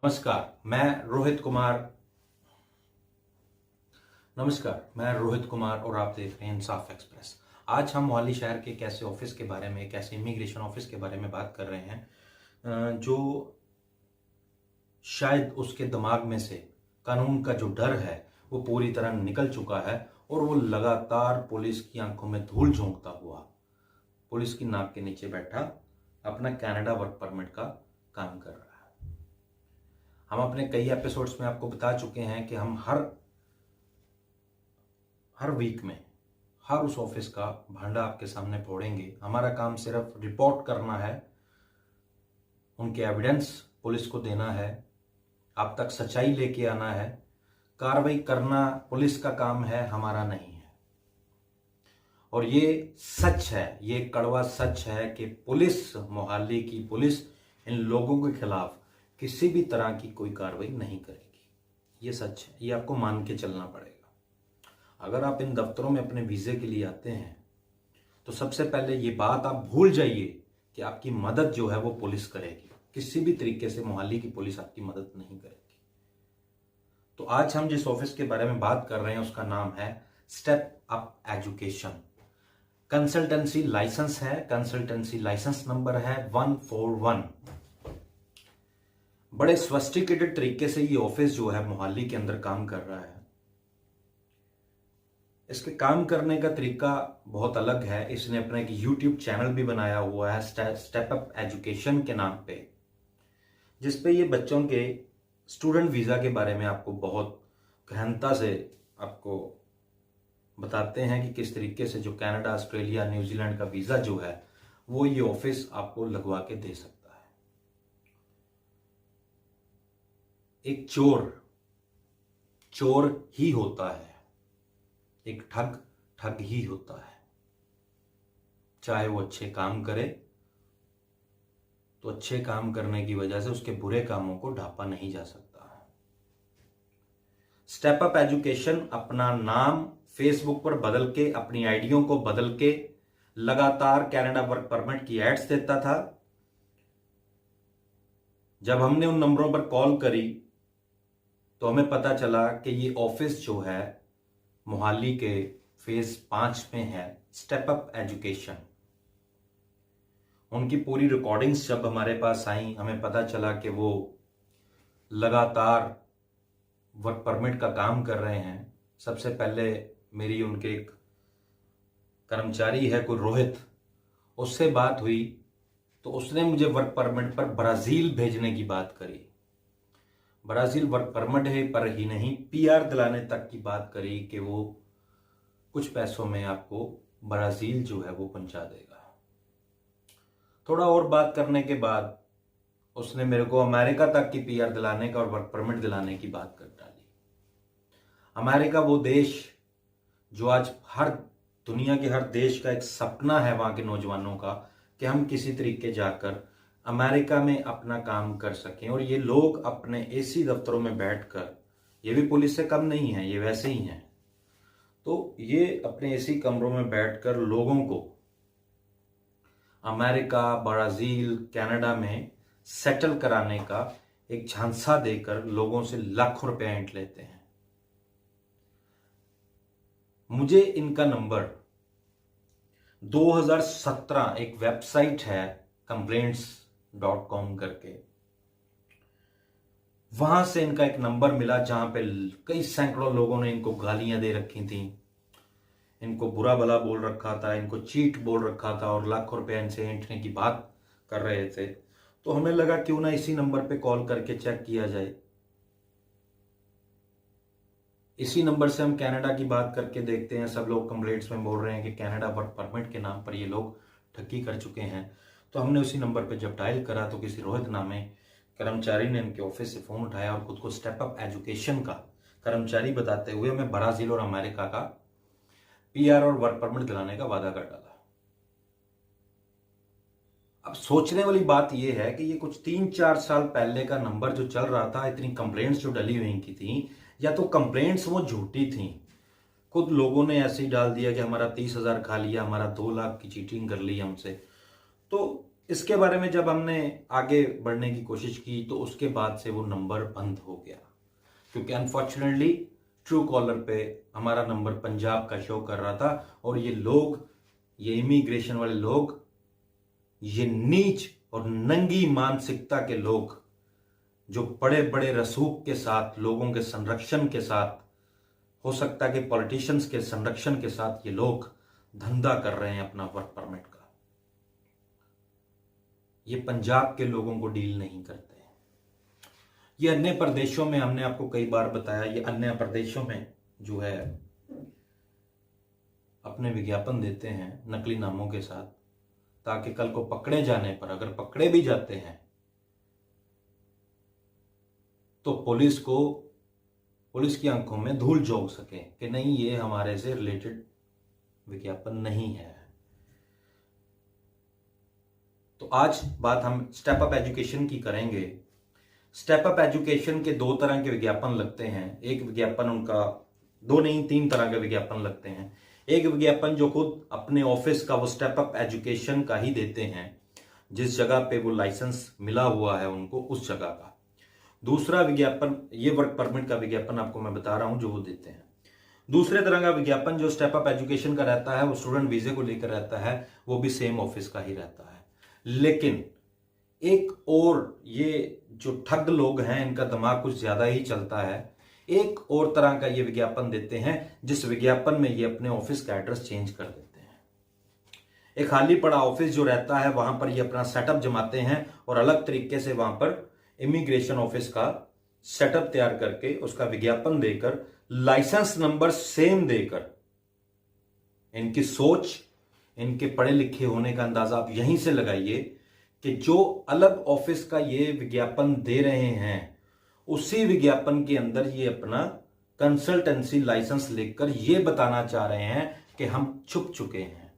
मैं रोहित कुमार और आप देख रहे हैं इंसाफ एक्सप्रेस। आज हम मोहाली शहर के एक ऐसे ऑफिस के बारे में, एक ऐसे इमिग्रेशन ऑफिस के बारे में बात कर रहे हैं जो शायद उसके दिमाग में से कानून का जो डर है वो पूरी तरह निकल चुका है और वो लगातार पुलिस की आंखों में धूल झोंकता हुआ पुलिस की नाक के नीचे बैठा अपना कनाडा वर्क परमिट का काम कर रहा है। हम अपने कई एपिसोड्स में आपको बता चुके हैं कि हम हर वीक में हर उस ऑफिस का भांडा आपके सामने फोड़ेंगे। हमारा काम सिर्फ रिपोर्ट करना है, उनके एविडेंस पुलिस को देना है, आप तक सच्चाई लेके आना है। कार्रवाई करना पुलिस का काम है, हमारा नहीं है। और ये सच है, ये कड़वा सच है कि पुलिस, मोहाली की पुलिस इन लोगों के खिलाफ किसी भी तरह की कोई कार्रवाई नहीं करेगी। ये सच है, ये आपको मान के चलना पड़ेगा। अगर आप इन दफ्तरों में अपने वीजे के लिए आते हैं तो सबसे पहले ये बात आप भूल जाइए कि आपकी मदद जो है वो पुलिस करेगी। किसी भी तरीके से मोहाली की पुलिस आपकी मदद नहीं करेगी। तो आज हम जिस ऑफिस के बारे में बात कर रहे हैं उसका नाम है step up education. Consultancy licence है, कंसल्टेंसी लाइसेंस नंबर है 141। बड़े सोफिस्टिकेटेड तरीके से ये ऑफिस जो है मोहाली के अंदर काम कर रहा है। इसके काम करने का तरीका बहुत अलग है। इसने अपना एक YouTube चैनल भी बनाया हुआ है स्टेप अप एजुकेशन के नाम पे, जिसपे ये बच्चों के स्टूडेंट वीज़ा के बारे में आपको बहुत गहनता से आपको बताते हैं कि किस तरीके से जो कनाडा, ऑस्ट्रेलिया, न्यूजीलैंड का वीज़ा जो है वो ये ऑफिस आपको लगवा के दे सकता है। एक चोर ही होता है, एक ठग ही होता है। चाहे वो अच्छे काम करे तो अच्छे काम करने की वजह से उसके बुरे कामों को ढांपा नहीं जा सकता। स्टेप अप एजुकेशन अपना नाम फेसबुक पर बदल के, अपनी आईडियों को बदल के लगातार कनाडा वर्क परमिट की एड्स देता था। जब हमने उन नंबरों पर कॉल करी तो हमें पता चला कि ये ऑफिस जो है मोहाली के फेज 5 में है, स्टेप अप एजुकेशन। उनकी पूरी रिकॉर्डिंग्स जब हमारे पास आई, हमें पता चला कि वो लगातार वर्क परमिट का काम कर रहे हैं। सबसे पहले मेरी उनके एक कर्मचारी है कोई रोहित, उससे बात हुई तो उसने मुझे वर्क परमिट पर ब्राजील भेजने की बात करी। ब्राजील वर्क परमिट है पर ही नहीं, PR दिलाने तक की बात करी कि वो कुछ पैसों में आपको ब्राजील जो है वो पहुंचा देगा। थोड़ा और बात करने के बाद उसने मेरे को अमेरिका तक की PR दिलाने का और वर्क परमिट दिलाने की बात कर डाली। अमेरिका वो देश जो आज हर दुनिया के हर देश का एक सपना है वहां के नौजवानों का कि हम किसी तरीके जाकर अमेरिका में अपना काम कर सकें। और ये लोग अपने AC दफ्तरों में बैठकर, ये भी पुलिस से कम नहीं है, ये वैसे ही हैं, तो ये अपने AC कमरों में बैठकर लोगों को अमेरिका, ब्राजील, कनाडा में सेटल कराने का एक झांसा देकर लोगों से लाखों रुपए ऐंठ लेते हैं। मुझे इनका नंबर 2017 एक वेबसाइट है complaints.com करके, वहां से इनका एक नंबर मिला जहां पे कई सैकड़ों लोगों ने इनको गालियां दे रखी थी, इनको बुरा भला बोल रखा था, इनको चीट बोल रखा था और लाखों रुपए इनसे ऐंठने की बात कर रहे थे। तो हमें लगा क्यों ना इसी नंबर पे कॉल करके चेक किया जाए। इसी नंबर से हम कनाडा की बात करके देखते हैं। सब लोग कंप्लेंट्स में बोल रहे हैं कि कनाडा वर्क परमिट के नाम पर ये लोग ठगी कर चुके हैं। तो हमने उसी नंबर पे जब डायल करा तो किसी रोहित नामे कर्मचारी ने इनके ऑफिस से फोन उठाया और खुद को स्टेप अप एजुकेशन का कर्मचारी बताते हुए हमें ब्राजील और अमेरिका का PR और वर्क परमिट दिलाने का वादा कर डाला। अब सोचने वाली बात यह है कि ये कुछ 3-4 साल पहले का नंबर जो चल रहा था, इतनी कंप्लेंट्स जो डली हुई की थी, या तो कंप्लेंट्स वो झूठी थी, खुद लोगों ने ऐसे ही डाल दिया कि हमारा 30,000 खा लिया, हमारा 2 लाख की चीटिंग कर ली हमसे। तो इसके बारे में जब हमने आगे बढ़ने की कोशिश की तो उसके बाद से वो नंबर बंद हो गया, क्योंकि अनफॉर्चुनेटली ट्रू कॉलर पे हमारा नंबर पंजाब का शो कर रहा था। और ये लोग, ये इमिग्रेशन वाले लोग, ये नीच और नंगी मानसिकता के लोग, जो बड़े बड़े रसूख के साथ, लोगों के संरक्षण के साथ, हो सकता है कि पॉलिटिशियंस के संरक्षण के साथ ये लोग धंधा कर रहे हैं अपना वर्क परमिट का। ये पंजाब के लोगों को डील नहीं करते। ये अन्य प्रदेशों में, हमने आपको कई बार बताया, ये अन्य प्रदेशों में जो है अपने विज्ञापन देते हैं नकली नामों के साथ, ताकि कल को पकड़े जाने पर, अगर पकड़े भी जाते हैं तो पुलिस की आंखों में धूल झोंक सके कि नहीं, ये हमारे से रिलेटेड विज्ञापन नहीं है। तो आज बात हम स्टेप अप एजुकेशन की करेंगे। स्टेप अप एजुकेशन के 2 तरह के विज्ञापन लगते हैं। एक विज्ञापन उनका 2 नहीं 3 तरह के विज्ञापन लगते हैं। एक विज्ञापन जो खुद अपने ऑफिस का वो स्टेप अप एजुकेशन का ही देते हैं, जिस जगह पे वो लाइसेंस मिला हुआ है उनको, उस जगह का। दूसरा विज्ञापन, ये वर्क परमिट का विज्ञापन आपको मैं बता रहा हूं जो वो देते हैं। दूसरे तरह का विज्ञापन जो स्टेप अप एजुकेशन का रहता है, वो स्टूडेंट वीजे को लेकर रहता है, वो भी सेम ऑफिस का ही रहता है। लेकिन एक और, ये जो ठग लोग हैं इनका दिमाग कुछ ज्यादा ही चलता है। एक और तरह का ये विज्ञापन देते हैं, जिस विज्ञापन में ये अपने ऑफिस का एड्रेस चेंज कर देते हैं। एक खाली पड़ा ऑफिस जो रहता है वहां पर ये अपना सेटअप जमाते हैं और अलग तरीके से वहां पर इमिग्रेशन ऑफिस का सेटअप तैयार करके उसका विज्ञापन देकर, लाइसेंस नंबर सेम देकर, इनकी सोच, इनके पढ़े लिखे होने का अंदाजा आप यहीं से लगाइए कि जो अलग ऑफिस का ये विज्ञापन दे रहे हैं, उसी विज्ञापन के अंदर ये अपना कंसल्टेंसी लाइसेंस लेकर ये बताना चाह रहे हैं कि हम छुप चुके हैं,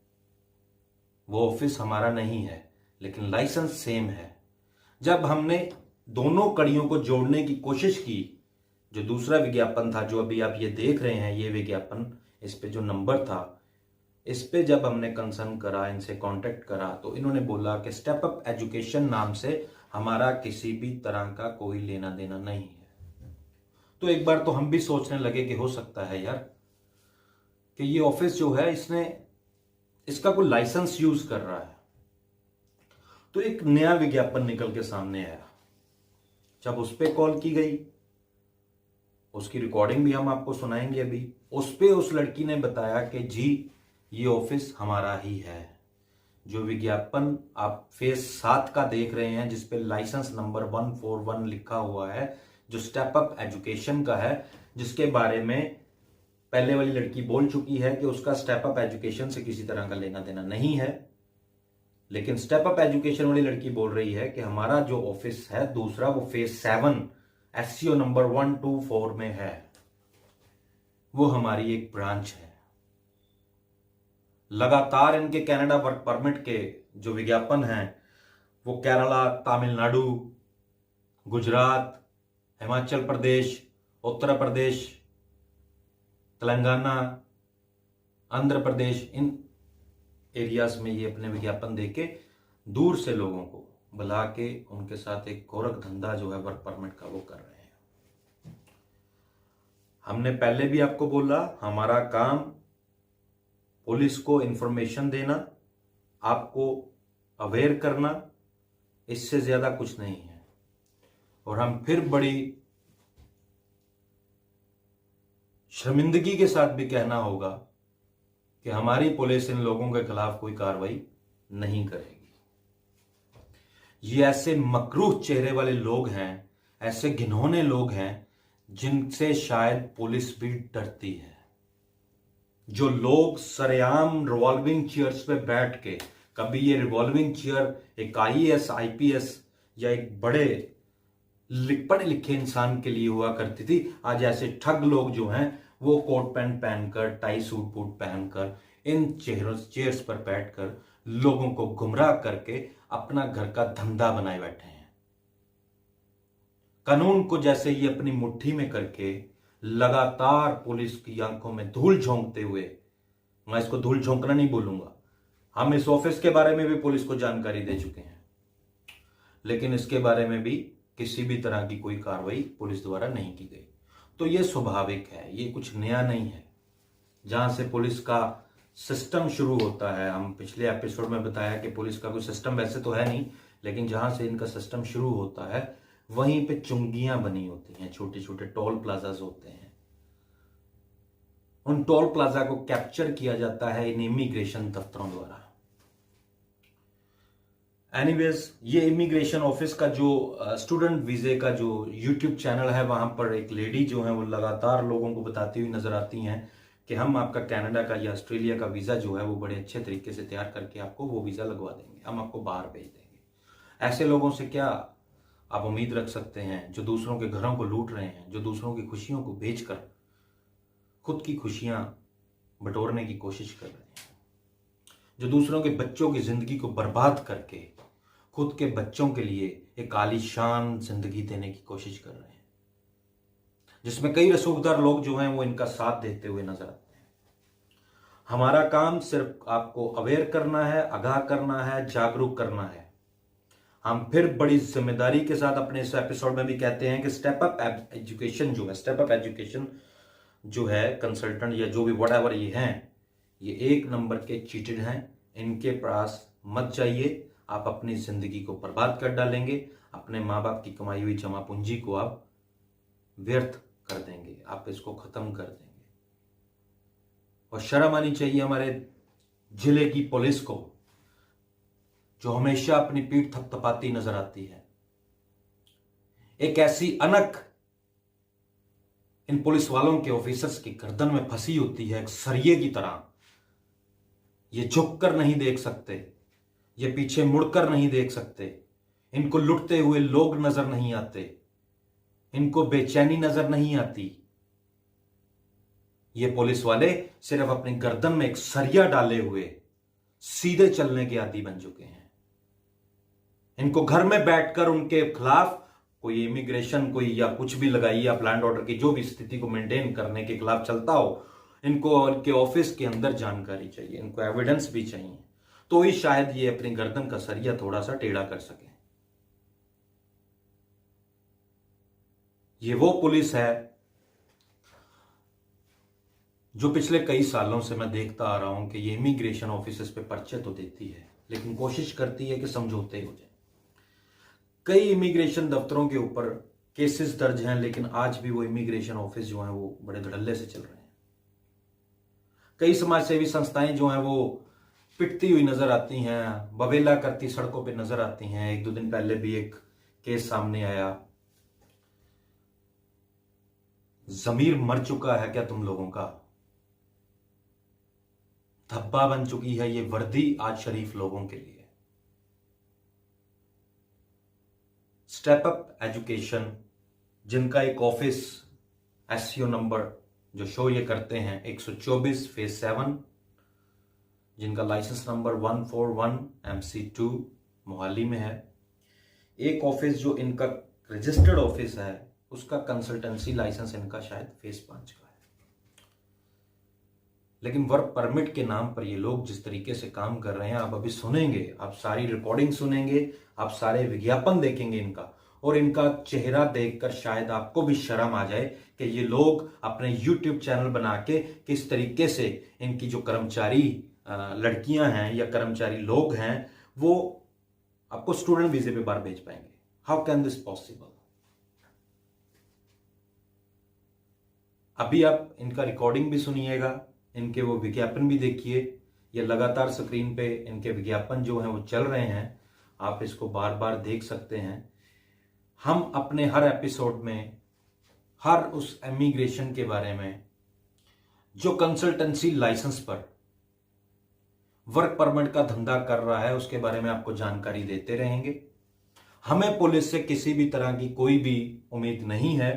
वो ऑफिस हमारा नहीं है, लेकिन लाइसेंस सेम है। जब हमने दोनों कड़ियों को जोड़ने की कोशिश की, जो दूसरा विज्ञापन था, जो अभी आप ये देख रहे हैं, ये विज्ञापन, इस पे जो नंबर था, इस पे जब हमने कंसर्न करा, इनसे कांटेक्ट करा, तो इन्होंने बोला कि स्टेप अप एजुकेशन नाम से हमारा किसी भी तरह का कोई लेना देना नहीं है। तो एक बार तो हम भी सोचने लगे कि हो सकता है यार कि ये ऑफिस जो है, इसका कोई लाइसेंस यूज कर रहा है। तो एक नया विज्ञापन निकल के सामने आया। जब उस पे कॉल की गई, उसकी रिकॉर्डिंग भी हम आपको सुनाएंगे अभी। उस पे उस लड़की ने बताया कि जी ये ऑफिस हमारा ही है। जो विज्ञापन आप फेज 7 का देख रहे हैं, जिसपे लाइसेंस नंबर 141 लिखा हुआ है, जो स्टेप अप एजुकेशन का है, जिसके बारे में पहले वाली लड़की बोल चुकी है कि उसका स्टेप अप एजुकेशन से किसी तरह का लेना देना नहीं है। लेकिन स्टेप अप एजुकेशन वाली लड़की बोल रही है कि हमारा जो ऑफिस है दूसरा, वो फेज 7 SCO नंबर 124 में है, वो हमारी एक ब्रांच है। लगातार इनके कनाडा वर्क परमिट के जो विज्ञापन हैं, वो केरला, तमिलनाडु, गुजरात, हिमाचल प्रदेश, उत्तर प्रदेश, तेलंगाना, आंध्र प्रदेश, इन एरियाज में ये अपने विज्ञापन देके दूर से लोगों को बुला के उनके साथ एक गोरख धंधा जो है वर्क परमिट का, वो कर रहे हैं। हमने पहले भी आपको बोला, हमारा काम पुलिस को इंफॉर्मेशन देना, आपको अवेयर करना, इससे ज्यादा कुछ नहीं है। और हम फिर बड़ी शर्मिंदगी के साथ भी कहना होगा कि हमारी पुलिस इन लोगों के खिलाफ कोई कार्रवाई नहीं करेगी। ये ऐसे मकरूह चेहरे वाले लोग हैं, ऐसे घिनौने लोग हैं, जिनसे शायद पुलिस भी डरती है। जो लोग सरेआम रिवॉल्विंग चेयर्स पे बैठ के, कभी ये रिवॉल्विंग चेयर एक IAS IPS या एक बड़े पढ़े लिखे इंसान के लिए हुआ करती थी, आज ऐसे ठग लोग जो हैं वो कोट पैंट पहनकर, टाई सूट बूट पहनकर, इन चेयर्स पर बैठकर लोगों को गुमराह करके अपना घर का धंधा बनाए बैठे हैं। कानून को जैसे ये अपनी मुट्ठी में करके लगातार पुलिस की आंखों में धूल झोंकते हुए, मैं इसको धूल झोंकना नहीं बोलूंगा, हम इस ऑफिस के बारे में भी पुलिस को जानकारी दे चुके हैं, लेकिन इसके बारे में भी किसी भी तरह की कोई कार्रवाई पुलिस द्वारा नहीं की गई। तो ये स्वाभाविक है, ये कुछ नया नहीं है। जहां से पुलिस का सिस्टम शुरू होता है, हम पिछले एपिसोड में बताया कि पुलिस का कोई सिस्टम वैसे तो है नहीं, लेकिन जहां से इनका सिस्टम शुरू होता है वहीं पे चुंगियां बनी होती हैं, छोटे छोटे टोल प्लाजाज होते हैं। उन टोल प्लाजा को कैप्चर किया जाता है इन इमिग्रेशन दफ्तरों द्वारा। एनीवेज, ये इमिग्रेशन ऑफिस का जो स्टूडेंट वीजे का जो यूट्यूब चैनल है, वहां पर एक लेडी जो है वो लगातार लोगों को बताती हुई नजर आती हैं कि हम आपका कनाडा का या ऑस्ट्रेलिया का वीजा जो है वो बड़े अच्छे तरीके से तैयार करके आपको वो वीजा लगवा देंगे, हम आपको बाहर भेज देंगे। ऐसे लोगों से क्या आप उम्मीद रख सकते हैं, जो दूसरों के घरों को लूट रहे हैं, जो दूसरों की खुशियों को बेचकर खुद की खुशियां बटोरने की कोशिश कर रहे हैं, जो दूसरों के बच्चों की जिंदगी को बर्बाद करके खुद के बच्चों के लिए एक आलीशान जिंदगी देने की कोशिश कर रहे हैं, जिसमें कई रसूखदार लोग जो हैं वो इनका साथ देते हुए नजर आते हैं। हमारा काम सिर्फ आपको अवेयर करना है, आगाह करना है, जागरूक करना है। हम फिर बड़ी जिम्मेदारी के साथ अपने इस एपिसोड में भी कहते हैं कि स्टेप अप एजुकेशन जो है, स्टेप अप एजुकेशन जो है, कंसल्टेंट या जो भी वट एवर ये हैं, ये एक नंबर के चीटेड हैं। इनके पास मत जाइए, आप अपनी जिंदगी को बर्बाद कर डालेंगे, अपने माँ बाप की कमाई हुई जमा पूंजी को आप व्यर्थ कर देंगे, आप इसको खत्म कर देंगे। और शर्म आनी चाहिए हमारे जिले की पुलिस को, जो हमेशा अपनी पीठ थपथपाती नजर आती है। एक ऐसी अनक इन पुलिस वालों के ऑफिसर्स की गर्दन में फंसी होती है, एक सरिये की तरह। ये झुककर नहीं देख सकते, ये पीछे मुड़कर नहीं देख सकते, इनको लुटते हुए लोग नजर नहीं आते, इनको बेचैनी नजर नहीं आती। ये पुलिस वाले सिर्फ अपनी गर्दन में एक सरिया डाले हुए सीधे चलने के आदी बन चुके हैं। इनको घर में बैठकर उनके खिलाफ कोई इमिग्रेशन कोई या कुछ भी लगाइए आप, लैंड ऑर्डर की जो भी स्थिति को मेंटेन करने के खिलाफ चलता हो, इनको इनके ऑफिस के अंदर जानकारी चाहिए, इनको एविडेंस भी चाहिए, तो ही शायद ये अपनी गर्दन का सरिया थोड़ा सा टेढ़ा कर सके। ये वो पुलिस है जो पिछले कई सालों से मैं देखता आ रहा हूं कि ये इमिग्रेशन ऑफिसर्स पे पर्चे तो देती है, लेकिन कोशिश करती है कि समझौते हो जाए। कई इमिग्रेशन दफ्तरों के ऊपर केसेस दर्ज हैं, लेकिन आज भी वो इमिग्रेशन ऑफिस जो है वो बड़े धड़ल्ले से चल रहे हैं। कई समाज सेवी संस्थाएं जो हैं वो पिटती हुई नजर आती हैं, बवेला करती सड़कों पे नजर आती हैं। एक दो दिन पहले भी एक केस सामने आया। जमीर मर चुका है क्या तुम लोगों का? धब्बा बन चुकी है ये वर्दी आज शरीफ लोगों के लिए। स्टेप अप एजुकेशन, जिनका एक ऑफिस एससीओ नंबर जो शो ये करते हैं 124 फेज 7, जिनका लाइसेंस नंबर 141 MC2 मोहाली में है। एक ऑफिस जो इनका रजिस्टर्ड ऑफिस है, उसका कंसल्टेंसी लाइसेंस इनका शायद फेज 5 का है। लेकिन वर्क परमिट के नाम पर ये लोग जिस तरीके से काम कर रहे हैं, आप अभी सुनेंगे, आप सारी रिकॉर्डिंग सुनेंगे, आप सारे विज्ञापन देखेंगे इनका, और इनका चेहरा देखकर शायद आपको भी शर्म आ जाए कि ये लोग अपने YouTube चैनल बना के किस तरीके से इनकी जो कर्मचारी लड़कियां हैं या कर्मचारी लोग हैं, वो आपको स्टूडेंट वीजे पे बाहर भेज पाएंगे। How can this possible? अभी आप इनका रिकॉर्डिंग भी सुनिएगा, इनके वो विज्ञापन भी देखिए। ये लगातार स्क्रीन पे इनके विज्ञापन जो हैं वो चल रहे हैं, आप इसको बार बार देख सकते हैं। हम अपने हर एपिसोड में हर उस इमिग्रेशन के बारे में जो कंसल्टेंसी लाइसेंस पर वर्क परमिट का धंधा कर रहा है, उसके बारे में आपको जानकारी देते रहेंगे। हमें पुलिस से किसी भी तरह की कोई भी उम्मीद नहीं है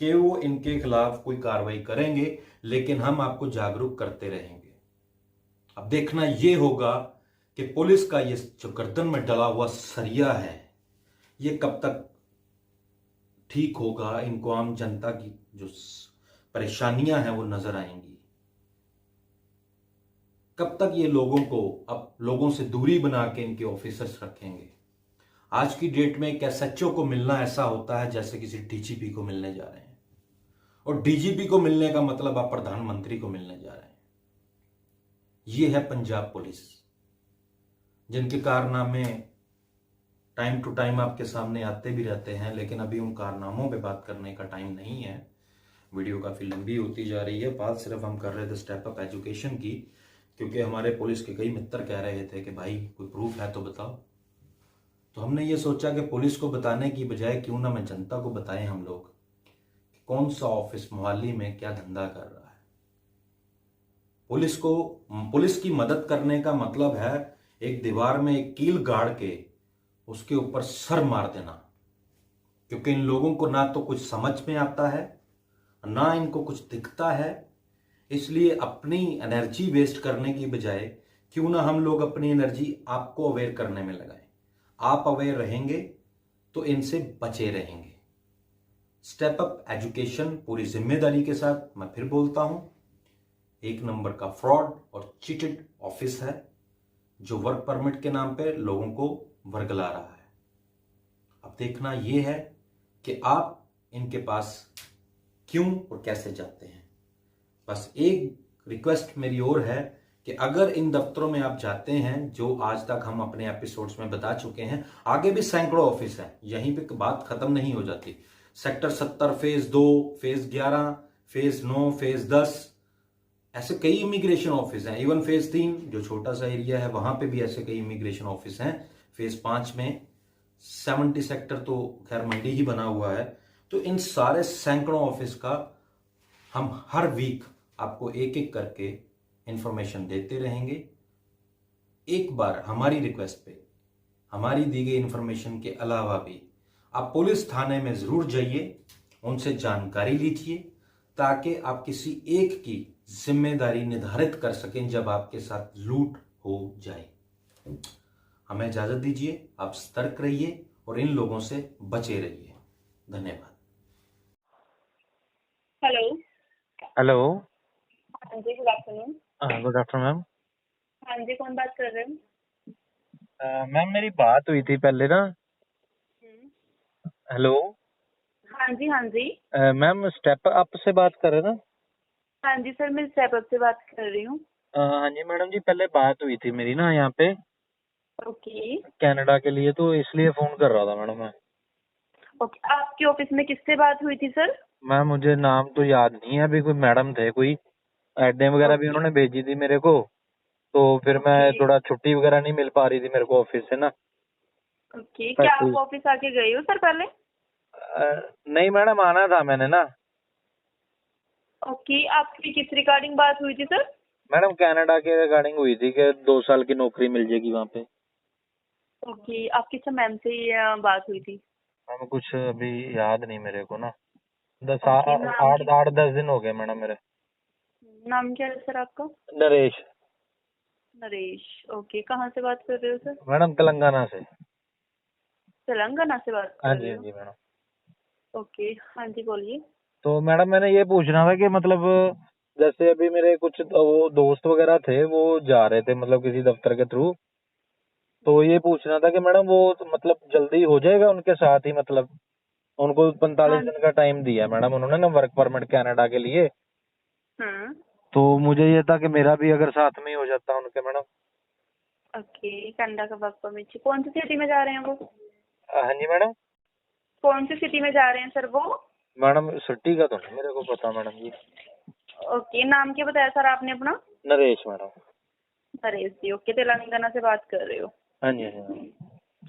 कि वो इनके खिलाफ कोई कार्रवाई करेंगे, लेकिन हम आपको जागरूक करते रहेंगे। अब देखना यह होगा कि पुलिस का ये जो गर्दन में डला हुआ सरिया है, ये कब तक ठीक होगा, इनको आम जनता की जो परेशानियां हैं वो नजर आएंगी। कब तक ये लोगों को अब लोगों से दूरी बना के इनके ऑफिसर्स रखेंगे। आज की डेट में एक एसएचओ को मिलना ऐसा होता है जैसे किसी डीजीपी को मिलने जा रहे हैं, और डीजीपी को मिलने का मतलब आप प्रधानमंत्री को मिलने जा रहे हैं। ये है पंजाब पुलिस, जिनके कारनामे टाइम टू टाइम आपके सामने आते भी रहते हैं, लेकिन अभी उन कारनामों पे बात करने का टाइम नहीं है। वीडियो काफ़ी लंबी होती जा रही है। बात सिर्फ हम कर रहे थे स्टेप अप एजुकेशन की, क्योंकि हमारे पुलिस के कई मित्र कह रहे थे कि भाई कोई प्रूफ है तो बताओ। तो हमने ये सोचा कि पुलिस को बताने की बजाय क्यों ना मैं जनता को बताएं हम लोग कि कौन सा ऑफिस मोहाली में क्या धंधा कर रहा है। पुलिस की मदद करने का मतलब है एक दीवार में एक कील गाड़ के उसके ऊपर सर मार देना, क्योंकि इन लोगों को ना तो कुछ समझ में आता है, ना इनको कुछ दिखता है। इसलिए अपनी एनर्जी वेस्ट करने की बजाय क्यों ना हम लोग अपनी एनर्जी आपको अवेयर करने में लगाएं। आप अवेयर रहेंगे तो इनसे बचे रहेंगे। स्टेप अप एजुकेशन पूरी जिम्मेदारी के साथ, मैं फिर बोलता हूं, एक नंबर का फ्रॉड और चीटेड ऑफिस है जो वर्क परमिट के नाम पे लोगों को वर्गला रहा है। अब देखना यह है कि आप इनके पास क्यों और कैसे जाते हैं। बस एक रिक्वेस्ट मेरी ओर है कि अगर इन दफ्तरों में आप जाते हैं, जो आज तक हम अपने एपिसोड्स में बता चुके हैं, आगे भी सैकड़ों ऑफिस हैं, यहीं पे बात खत्म नहीं हो जाती। Sector 70, phase 2, phase 11, phase 9, phase 10, ऐसे कई इमिग्रेशन ऑफिस हैं। इवन फेज 3 जो छोटा सा एरिया है, वहां पे भी ऐसे कई इमिग्रेशन ऑफिस हैं। फेज 5 में 70 सेक्टर तो खैर मंडी ही बना हुआ है। तो इन सारे सैकड़ों ऑफिस का हम हर वीक आपको एक एक करके इंफॉर्मेशन देते रहेंगे। एक बार हमारी रिक्वेस्ट पे, हमारी दी गई इंफॉर्मेशन के अलावा भी आप पुलिस थाने में जरूर जाइए, उनसे जानकारी लीजिए, ताकि आप किसी एक की जिम्मेदारी निर्धारित कर सकें जब आपके साथ लूट हो जाए। हमें इजाजत दीजिए, आप सतर्क रहिए और इन लोगों से बचे रहिए। धन्यवाद। हेलो। हेलो। हाँ जी, good afternoon. Good afternoon ma'am. हाँ जी, कौन बात कर रहे हो? मैम मेरी बात हुई थी पहले ना। हेलो। हाँ जी, हाँ जी। मैम स्टेप अप से बात कर रहे हैं ना? हाँ जी सर, मैं स्टेप अप से बात कर रही हूँ। हाँ जी मैडम जी, पहले बात हुई थी मेरी ना यहाँ पे ओके कनाडा के लिए, तो इसलिए फोन कर रहा था मैडम मैं। ओके, आपके ऑफिस में किससे बात हुई थी सर? मैम मुझे नाम तो याद नहीं है अभी, कोई मैडम थे, कोई एडें वगैरह भी ओके उन्होंने भेजी थी मेरे को, तो फिर मैं ओके थोड़ा छुट्टी वगैरह नहीं मिल पा रही थी मेरे को ऑफिस से ना। ओके, क्या फैक्ट्री। आप ऑफिस आके गए हो सर पहले? नहीं मैडम, आना था मैंने ना। ओके, आपकी किस रिगार्डिंग बात हुई थी सर? मैडम कनाडा के रिगार्डिंग हुई थी कि 2 साल की नौकरी मिल जाएगी वहाँ पे। ओके, आपकी सर मैम से ये बात हुई थी? मैम कुछ अभी याद नहीं मेरे को ना। ओके, नाम आठ की आठ 10 दिन हो गए मैडम मेरे। नाम क्या है सर आपका? नरेश। नरेश। ओके, कहाँ से बात कर रहे हो सर? मैडम तेलंगाना से। तेलंगाना से बात हाँ कर जी रहे हाँ हो? जी मैडम। ओके, हाँ जी बोलिए। तो मैडम मैंने ये पूछना था कि मतलब जैसे अभी मेरे कुछ वो दोस्त वगैरह थे, वो जा रहे थे मतलब किसी दफ्तर के थ्रू, तो ये पूछना था कि मैडम वो तो मतलब जल्दी हो जाएगा उनके साथ ही, मतलब उनको 45 हाँ। दिन का टाइम दिया मैडम उन्होंने ना वर्क परमिट कनाडा के लिए। हाँ। तो मुझे ये था कि मेरा भी अगर साथ में ही हो जाता उनके मैडम। ओके, कनाडा का वर्क परमिट। कौन सी सिटी में जा रहे हैं वो? हाँ जी मैडम। कौन सी सिटी में जा रहे हैं सर वो? मैडम सिटी का तो नहीं मेरे को पता मैडम जी। ओके, नाम क्या बताया सर आपने अपना? नरेश मैडम। नरेश जी। ओके, तेलंगाना से बात कर रहे हो? हाँ जी हाँ जी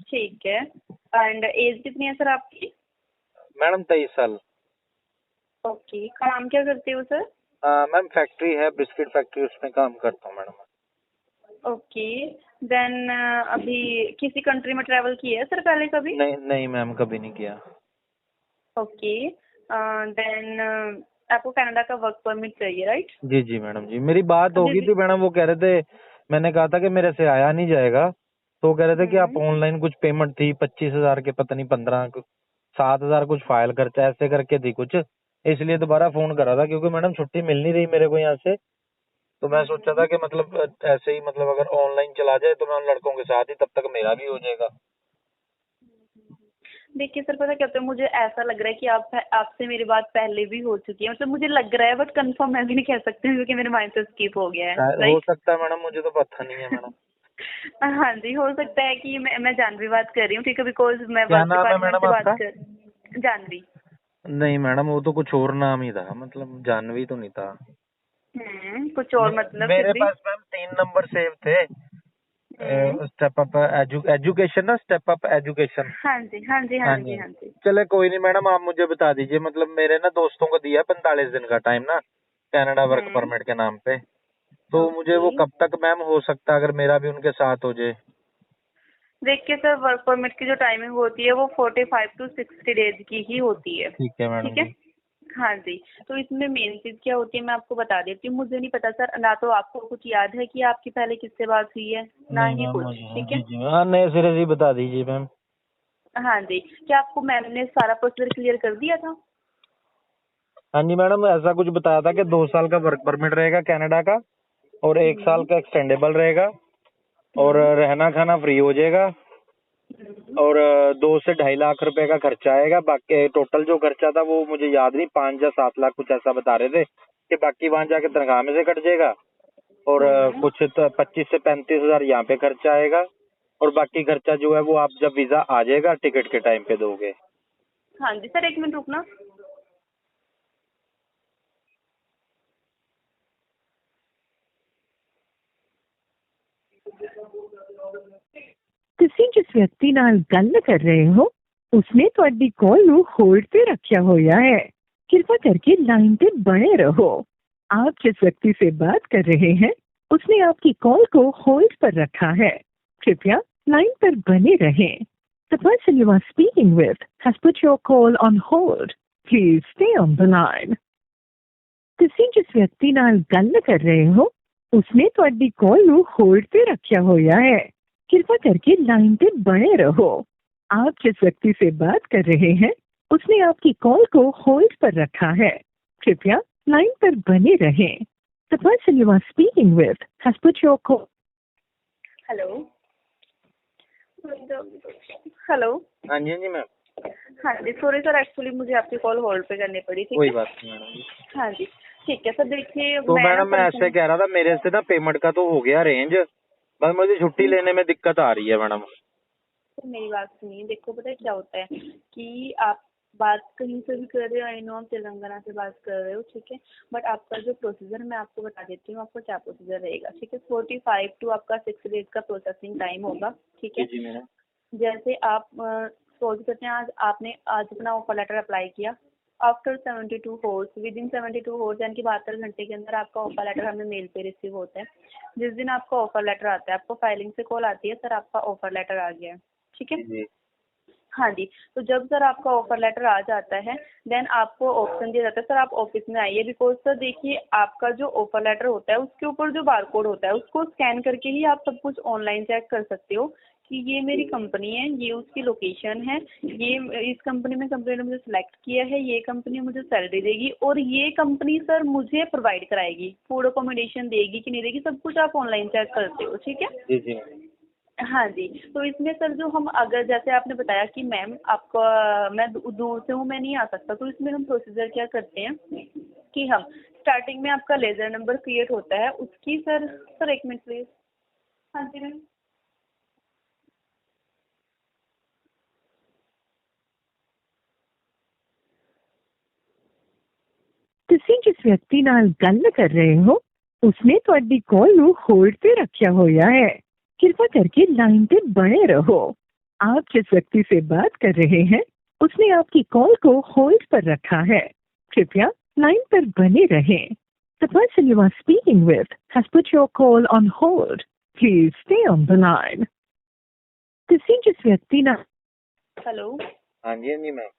ठीक है। एंड एज कितनी है सर आपकी? मैडम 23 साल। ओके, काम क्या करते हो सर? मैम फैक्ट्री है, बिस्किट फैक्ट्री, उसमें काम करता हूँ मैडम। ओके, देन अभी किसी कंट्री में ट्रैवल किया है सर पहले कभी? नहीं नहीं मैम, कभी नहीं किया। ओके, देन आपको कनाडा का वर्क परमिट चाहिए, राइट? जी जी मैडम जी, मेरी बात हो जी गई जी। थी मैडम, वो कह रहे थे, मैंने कहा था कि मेरे से आया नहीं जाएगा, तो कह रहे थे कि आप ऑनलाइन कुछ पेमेंट थी 25,000 के, पता नहीं 15, 7,000 कुछ फाइल खर्चा ऐसे करके थी कुछ, इसलिए दोबारा फोन करा था, क्योंकि मैडम छुट्टी मिल नहीं रही मेरे को यहाँ से। तो मैं सोचा था कि मतलब ऐसे ही, मतलब अगर ऑनलाइन चला जाए तो मैं उन लड़कों के साथ ही, तब तक मेरा भी हो जाएगा। देखिए सर, पता क्या होता है, मुझे ऐसा लग रहा है कि आपसे मेरी बात पहले भी हो चुकी है, मतलब मुझे लग रहा है, बट कंफर्म मैं भी नहीं कह सकती हूँ क्योंकि मेरे माइंड से स्किप हो गया है, हो राइट। सकता है मैडम, मुझे तो पता नहीं है मैडम। हाँ जी, हो सकता है कि मैं जानवी बात कर रही हूँ, ठीक है, बिकॉज मैं क्या वर्क नाम है डिपार्टमेंट मैडम से बात आपका? कर। जानवी। नहीं मैडम, वो तो कुछ और नाम ही था, मतलब जानवी तो नहीं था। कुछ और मतलब फिर मेरे भी। पास ma'am 3 number save the. Hmm. Step up education ना, स्टेप अप एजुकेशन। हाँ जी, हाँ जी, हाँ हाँ जी, जी। हाँ जी। चले कोई नहीं मैडम, आप मुझे बता दीजिए, मतलब मेरे ना दोस्तों को दिया 45 दिन का टाइम ना, कनाडा वर्क परमिट के नाम पे। तो मुझे ओके। वो कब तक मैम हो सकता है, अगर मेरा भी उनके साथ हो जाए? देखिए सर, वर्क परमिट की जो टाइमिंग होती है वो 45 to 60 डेज की ही होती है। ठीक है मैडम ठीक है। जी। हाँ जी। तो इसमें मेन चीज़ क्या होती है मैं आपको बता देती हूँ, मुझे नहीं पता सर, ना तो आपको कुछ याद है कि आपकी पहले किससे बात हुई है, ना नहीं ही मैम कुछ, मुझे, ठीक जी है। जी हाँ, नए सिरे से ही बता दीजिए मैम। हाँ जी। क्या आपको मैम ने सारा प्रोसीजर क्लियर कर दिया था? हाँ जी मैडम, ऐसा कुछ बताया था कि 2 साल का वर्क परमिट रहेगा कनाडा का, और 1 साल हम्म। का एक्सटेंडेबल रहेगा, और हम्म। रहना खाना फ्री हो जाएगा, हम्म। और 2 से 2.5 लाख रुपए का खर्चा आएगा। बाकी टोटल जो खर्चा था वो मुझे याद नहीं, 5 या 7 लाख कुछ ऐसा बता रहे थे, कि बाकी वहां जाके तनख्वाह में से कट जाएगा, और हम्म। कुछ 25 से 35 हजार यहाँ पे खर्चा आएगा, और बाकी खर्चा जो है वो आप जब वीजा आ जाएगा टिकट के टाइम पे दोगे। हाँ जी सर, एक मिनट रुकना। ਤੁਸੀਂ ਜਿਸ ਵਿਅਕਤੀ ਨਾਲ ਗੱਲ ਕਰ ਰਹੇ ਹੋ ਉਸਨੇ ਤੁਹਾਡੀ ਕਾਲ ਨੂੰ ਹੋਲਡ ਤੇ ਰੱਖਿਆ ਹੋਇਆ है। कृपया करके लाइन पे बने रहो। आप जिस व्यक्ति से बात कर रहे हैं उसने आपकी कॉल को होल्ड पर रखा है। कृपया लाइन पर बने रहें। The person you are speaking with has put your call on hold. Please stay on the line. ਤੁਸੀਂ ਜਿਸ ਵਿਅਕਤੀ ਨਾਲ ਗੱਲ ਕਰ ਰਹੇ ਹੋ ਉਸਨੇ ਤੁਹਾਡੀ ਕਾਲ ਨੂੰ ਹੋਲਡ ਤੇ ਰੱਖਿਆ ਹੋਇਆ है। कृपया करके लाइन पे बने रहो। आप जिस व्यक्ति से बात कर रहे हैं उसने आपकी कॉल को होल्ड पर रखा है। कृपया लाइन पर बने रहें। The person you are speaking with has put your call. Hello. Hello. हाँ जी हाँ जी मैम। हाँ जी, सॉरी सर, एक्चुअली मुझे आपकी कॉल होल्ड पे करनी पड़ी, ठीक कोई है। बात नहीं मैडम जी। हाँ जी। ठीक है सर, देखिए तो मैं ना मैडम मैं ऐसे कह रहा था, मेरे से ना पेमेंट का तो हो गया अरेंज, बस मुझे छुट्टी लेने में दिक्कत आ रही है मैडम। तो मेरी बात सुनिए, देखो पता है क्या होता है कि आप बात कहीं से भी कर रहे हो, आई नो आप तेलंगाना से बात कर रहे हो, ठीक है, बट आपका जो प्रोसीजर मैं आपको बता देती हूँ, आपका क्या प्रोसीजर रहेगा, ठीक है। 45 to आपका 6 डेज का प्रोसेसिंग टाइम होगा, ठीक जी है। जी मैडम। जैसे आप सोच करते हैं, आज अपना ऑफर लेटर अप्लाई किया, after 72 hours, within 72 hours यानी कि 72 घंटे के अंदर आपका ऑफर लेटर हमें मेल पे रिसीव होता है। जिस दिन आपका ऑफर लेटर आता है, आपको फाइलिंग से कॉल आती है, सर आपका ऑफर लेटर आ गया है, ठीक है। जी हाँ जी। तो जब सर आपका ऑफर लेटर आ जाता है, देन आपको ऑप्शन दिया जाता है, सर आप ऑफिस में आइए, बिकॉज सर देखिए आपका जो ऑफर लेटर होता है उसके ऊपर जो बारकोड होता है उसको स्कैन करके ही आप सब कुछ ऑनलाइन चेक कर सकते हो कि ये मेरी कंपनी है, ये उसकी लोकेशन है, ये इस कंपनी ने मुझे सिलेक्ट किया है, ये कंपनी मुझे सैलरी देगी, और ये कंपनी सर मुझे प्रोवाइड कराएगी, फूड अकोमोडेशन देगी कि नहीं देगी, सब कुछ आप ऑनलाइन चेक करते हो, ठीक है। जी जी मैडम। हाँ जी। तो इसमें सर जो हम, अगर जैसे आपने बताया कि मैम आपका मैं दूर से हूँ, मैं नहीं आ सकता, तो इसमें हम प्रोसीजर क्या करते हैं कि हम स्टार्टिंग में आपका लेजर नंबर क्रिएट होता है, उसकी सर एक मिनट प्लीज। हाँ जी मैम। ਤੁਸੀਂ ਜਿਸ ਵਿਅਕਤੀ ਨਾਲ ਗੱਲ ਕਰ ਰਹੇ ਹੋ ਉਸਨੇ ਤੁਹਾਡੀ ਕਾਲ ਨੂੰ ਹੋਲਡ ਤੇ ਰੱਖਿਆ ਹੋਇਆ है। कृपया करके लाइन पे बने रहो। आप जिस व्यक्ति से बात कर रहे हैं उसने आपकी कॉल को होल्ड पर रखा है। कृपया लाइन पर बने रहें। The person you are speaking with has put your call on hold. Please stay on the line. ਤੁਸੀਂ जिस व्यक्ति ਨਾਲ हेलो। हाँ जी हाँ जी मैम।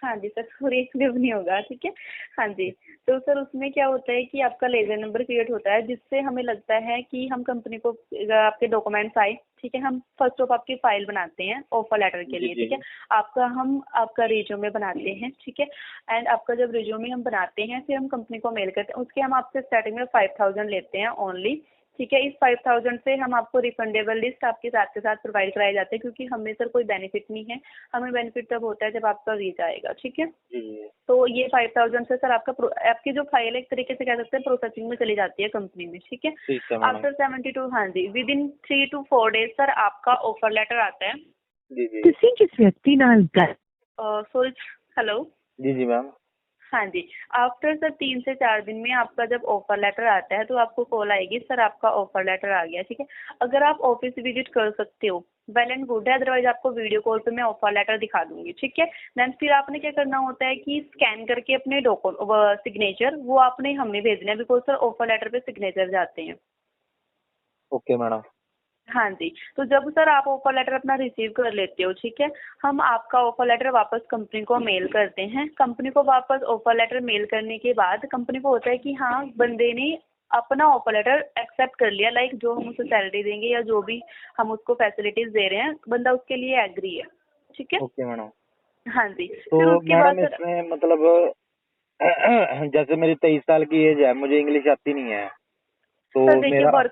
हाँ जी सर, सॉरी एक्टिव नहीं होगा, ठीक है। हाँ जी। तो सर उसमें क्या होता है कि आपका लेजर नंबर क्रिएट होता है, जिससे हमें लगता है कि हम कंपनी को आपके डॉक्यूमेंट्स आए, ठीक है, हम फर्स्ट ऑफ आपकी फाइल बनाते हैं ऑफर लेटर के लिए, ठीक है। आपका रिज्यूमे बनाते हैं, ठीक है। एंड आपका जब रिज्यूमे हम बनाते हैं फिर हम कंपनी को मेल करते हैं, उसके हम आपसे स्टार्टिंग में 5000 लेते हैं ओनली, ठीक है। इस 5000 से हम आपको रिफंडेबल लिस्ट आपके साथ के साथ प्रोवाइड कराए जाते हैं, क्योंकि हमें सर कोई बेनिफिट नहीं है। हमें बेनिफिट तब होता है जब आपका वीजा आएगा, ठीक है। जी तो ये 5000 से सर आपकी जो फाइल है एक तरीके से कह सकते हैं प्रोसेसिंग में चली जाती है कंपनी में, ठीक है। ठीक है मैडम। आफ्टर 72, हाँ जी, within 3 to 4 days sir आपका ऑफर लेटर आता है। जी जी ਤੁਸੀਂ ਕਿਸ ਵਿਅਕਤੀ ਨਾਲ ਗੱਲ सो हेलो। जी जी मैम। हाँ जी, आफ्टर सर 3 से 4 दिन में आपका जब ऑफर लेटर आता है तो आपको कॉल आएगी, सर आपका ऑफर लेटर आ गया, ठीक है। अगर आप ऑफिस विजिट कर सकते हो वेल एंड गुड है, अदरवाइज आपको वीडियो कॉल पे मैं ऑफर लेटर दिखा दूंगी, ठीक है। देन फिर आपने क्या करना होता है कि स्कैन करके अपने सिग्नेचर वो आपने हमें भेजना है, बिकॉज सर ऑफर लेटर पे सिग्नेचर जाते हैं। Okay madam. हाँ जी, तो जब सर आप ऑफर लेटर अपना रिसीव कर लेते हो, ठीक है, हम आपका ऑफर लेटर वापस कंपनी को मेल करते हैं। कंपनी को वापस ऑफर लेटर मेल करने के बाद कंपनी को होता है कि हाँ बंदे ने अपना ऑफर लेटर एक्सेप्ट कर लिया, लाइक जो हम उसे सैलरी देंगे या जो भी हम उसको फैसिलिटीज दे रहे हैं बंदा उसके लिए एग्री है, ठीक है। Okay madam. हाँ जी, तो फिर उसके बाद मैडम सर इसमें मतलब जैसे मेरी 23 साल की एज है, मुझे इंग्लिश आती नहीं है, तो सर देखिए मेरा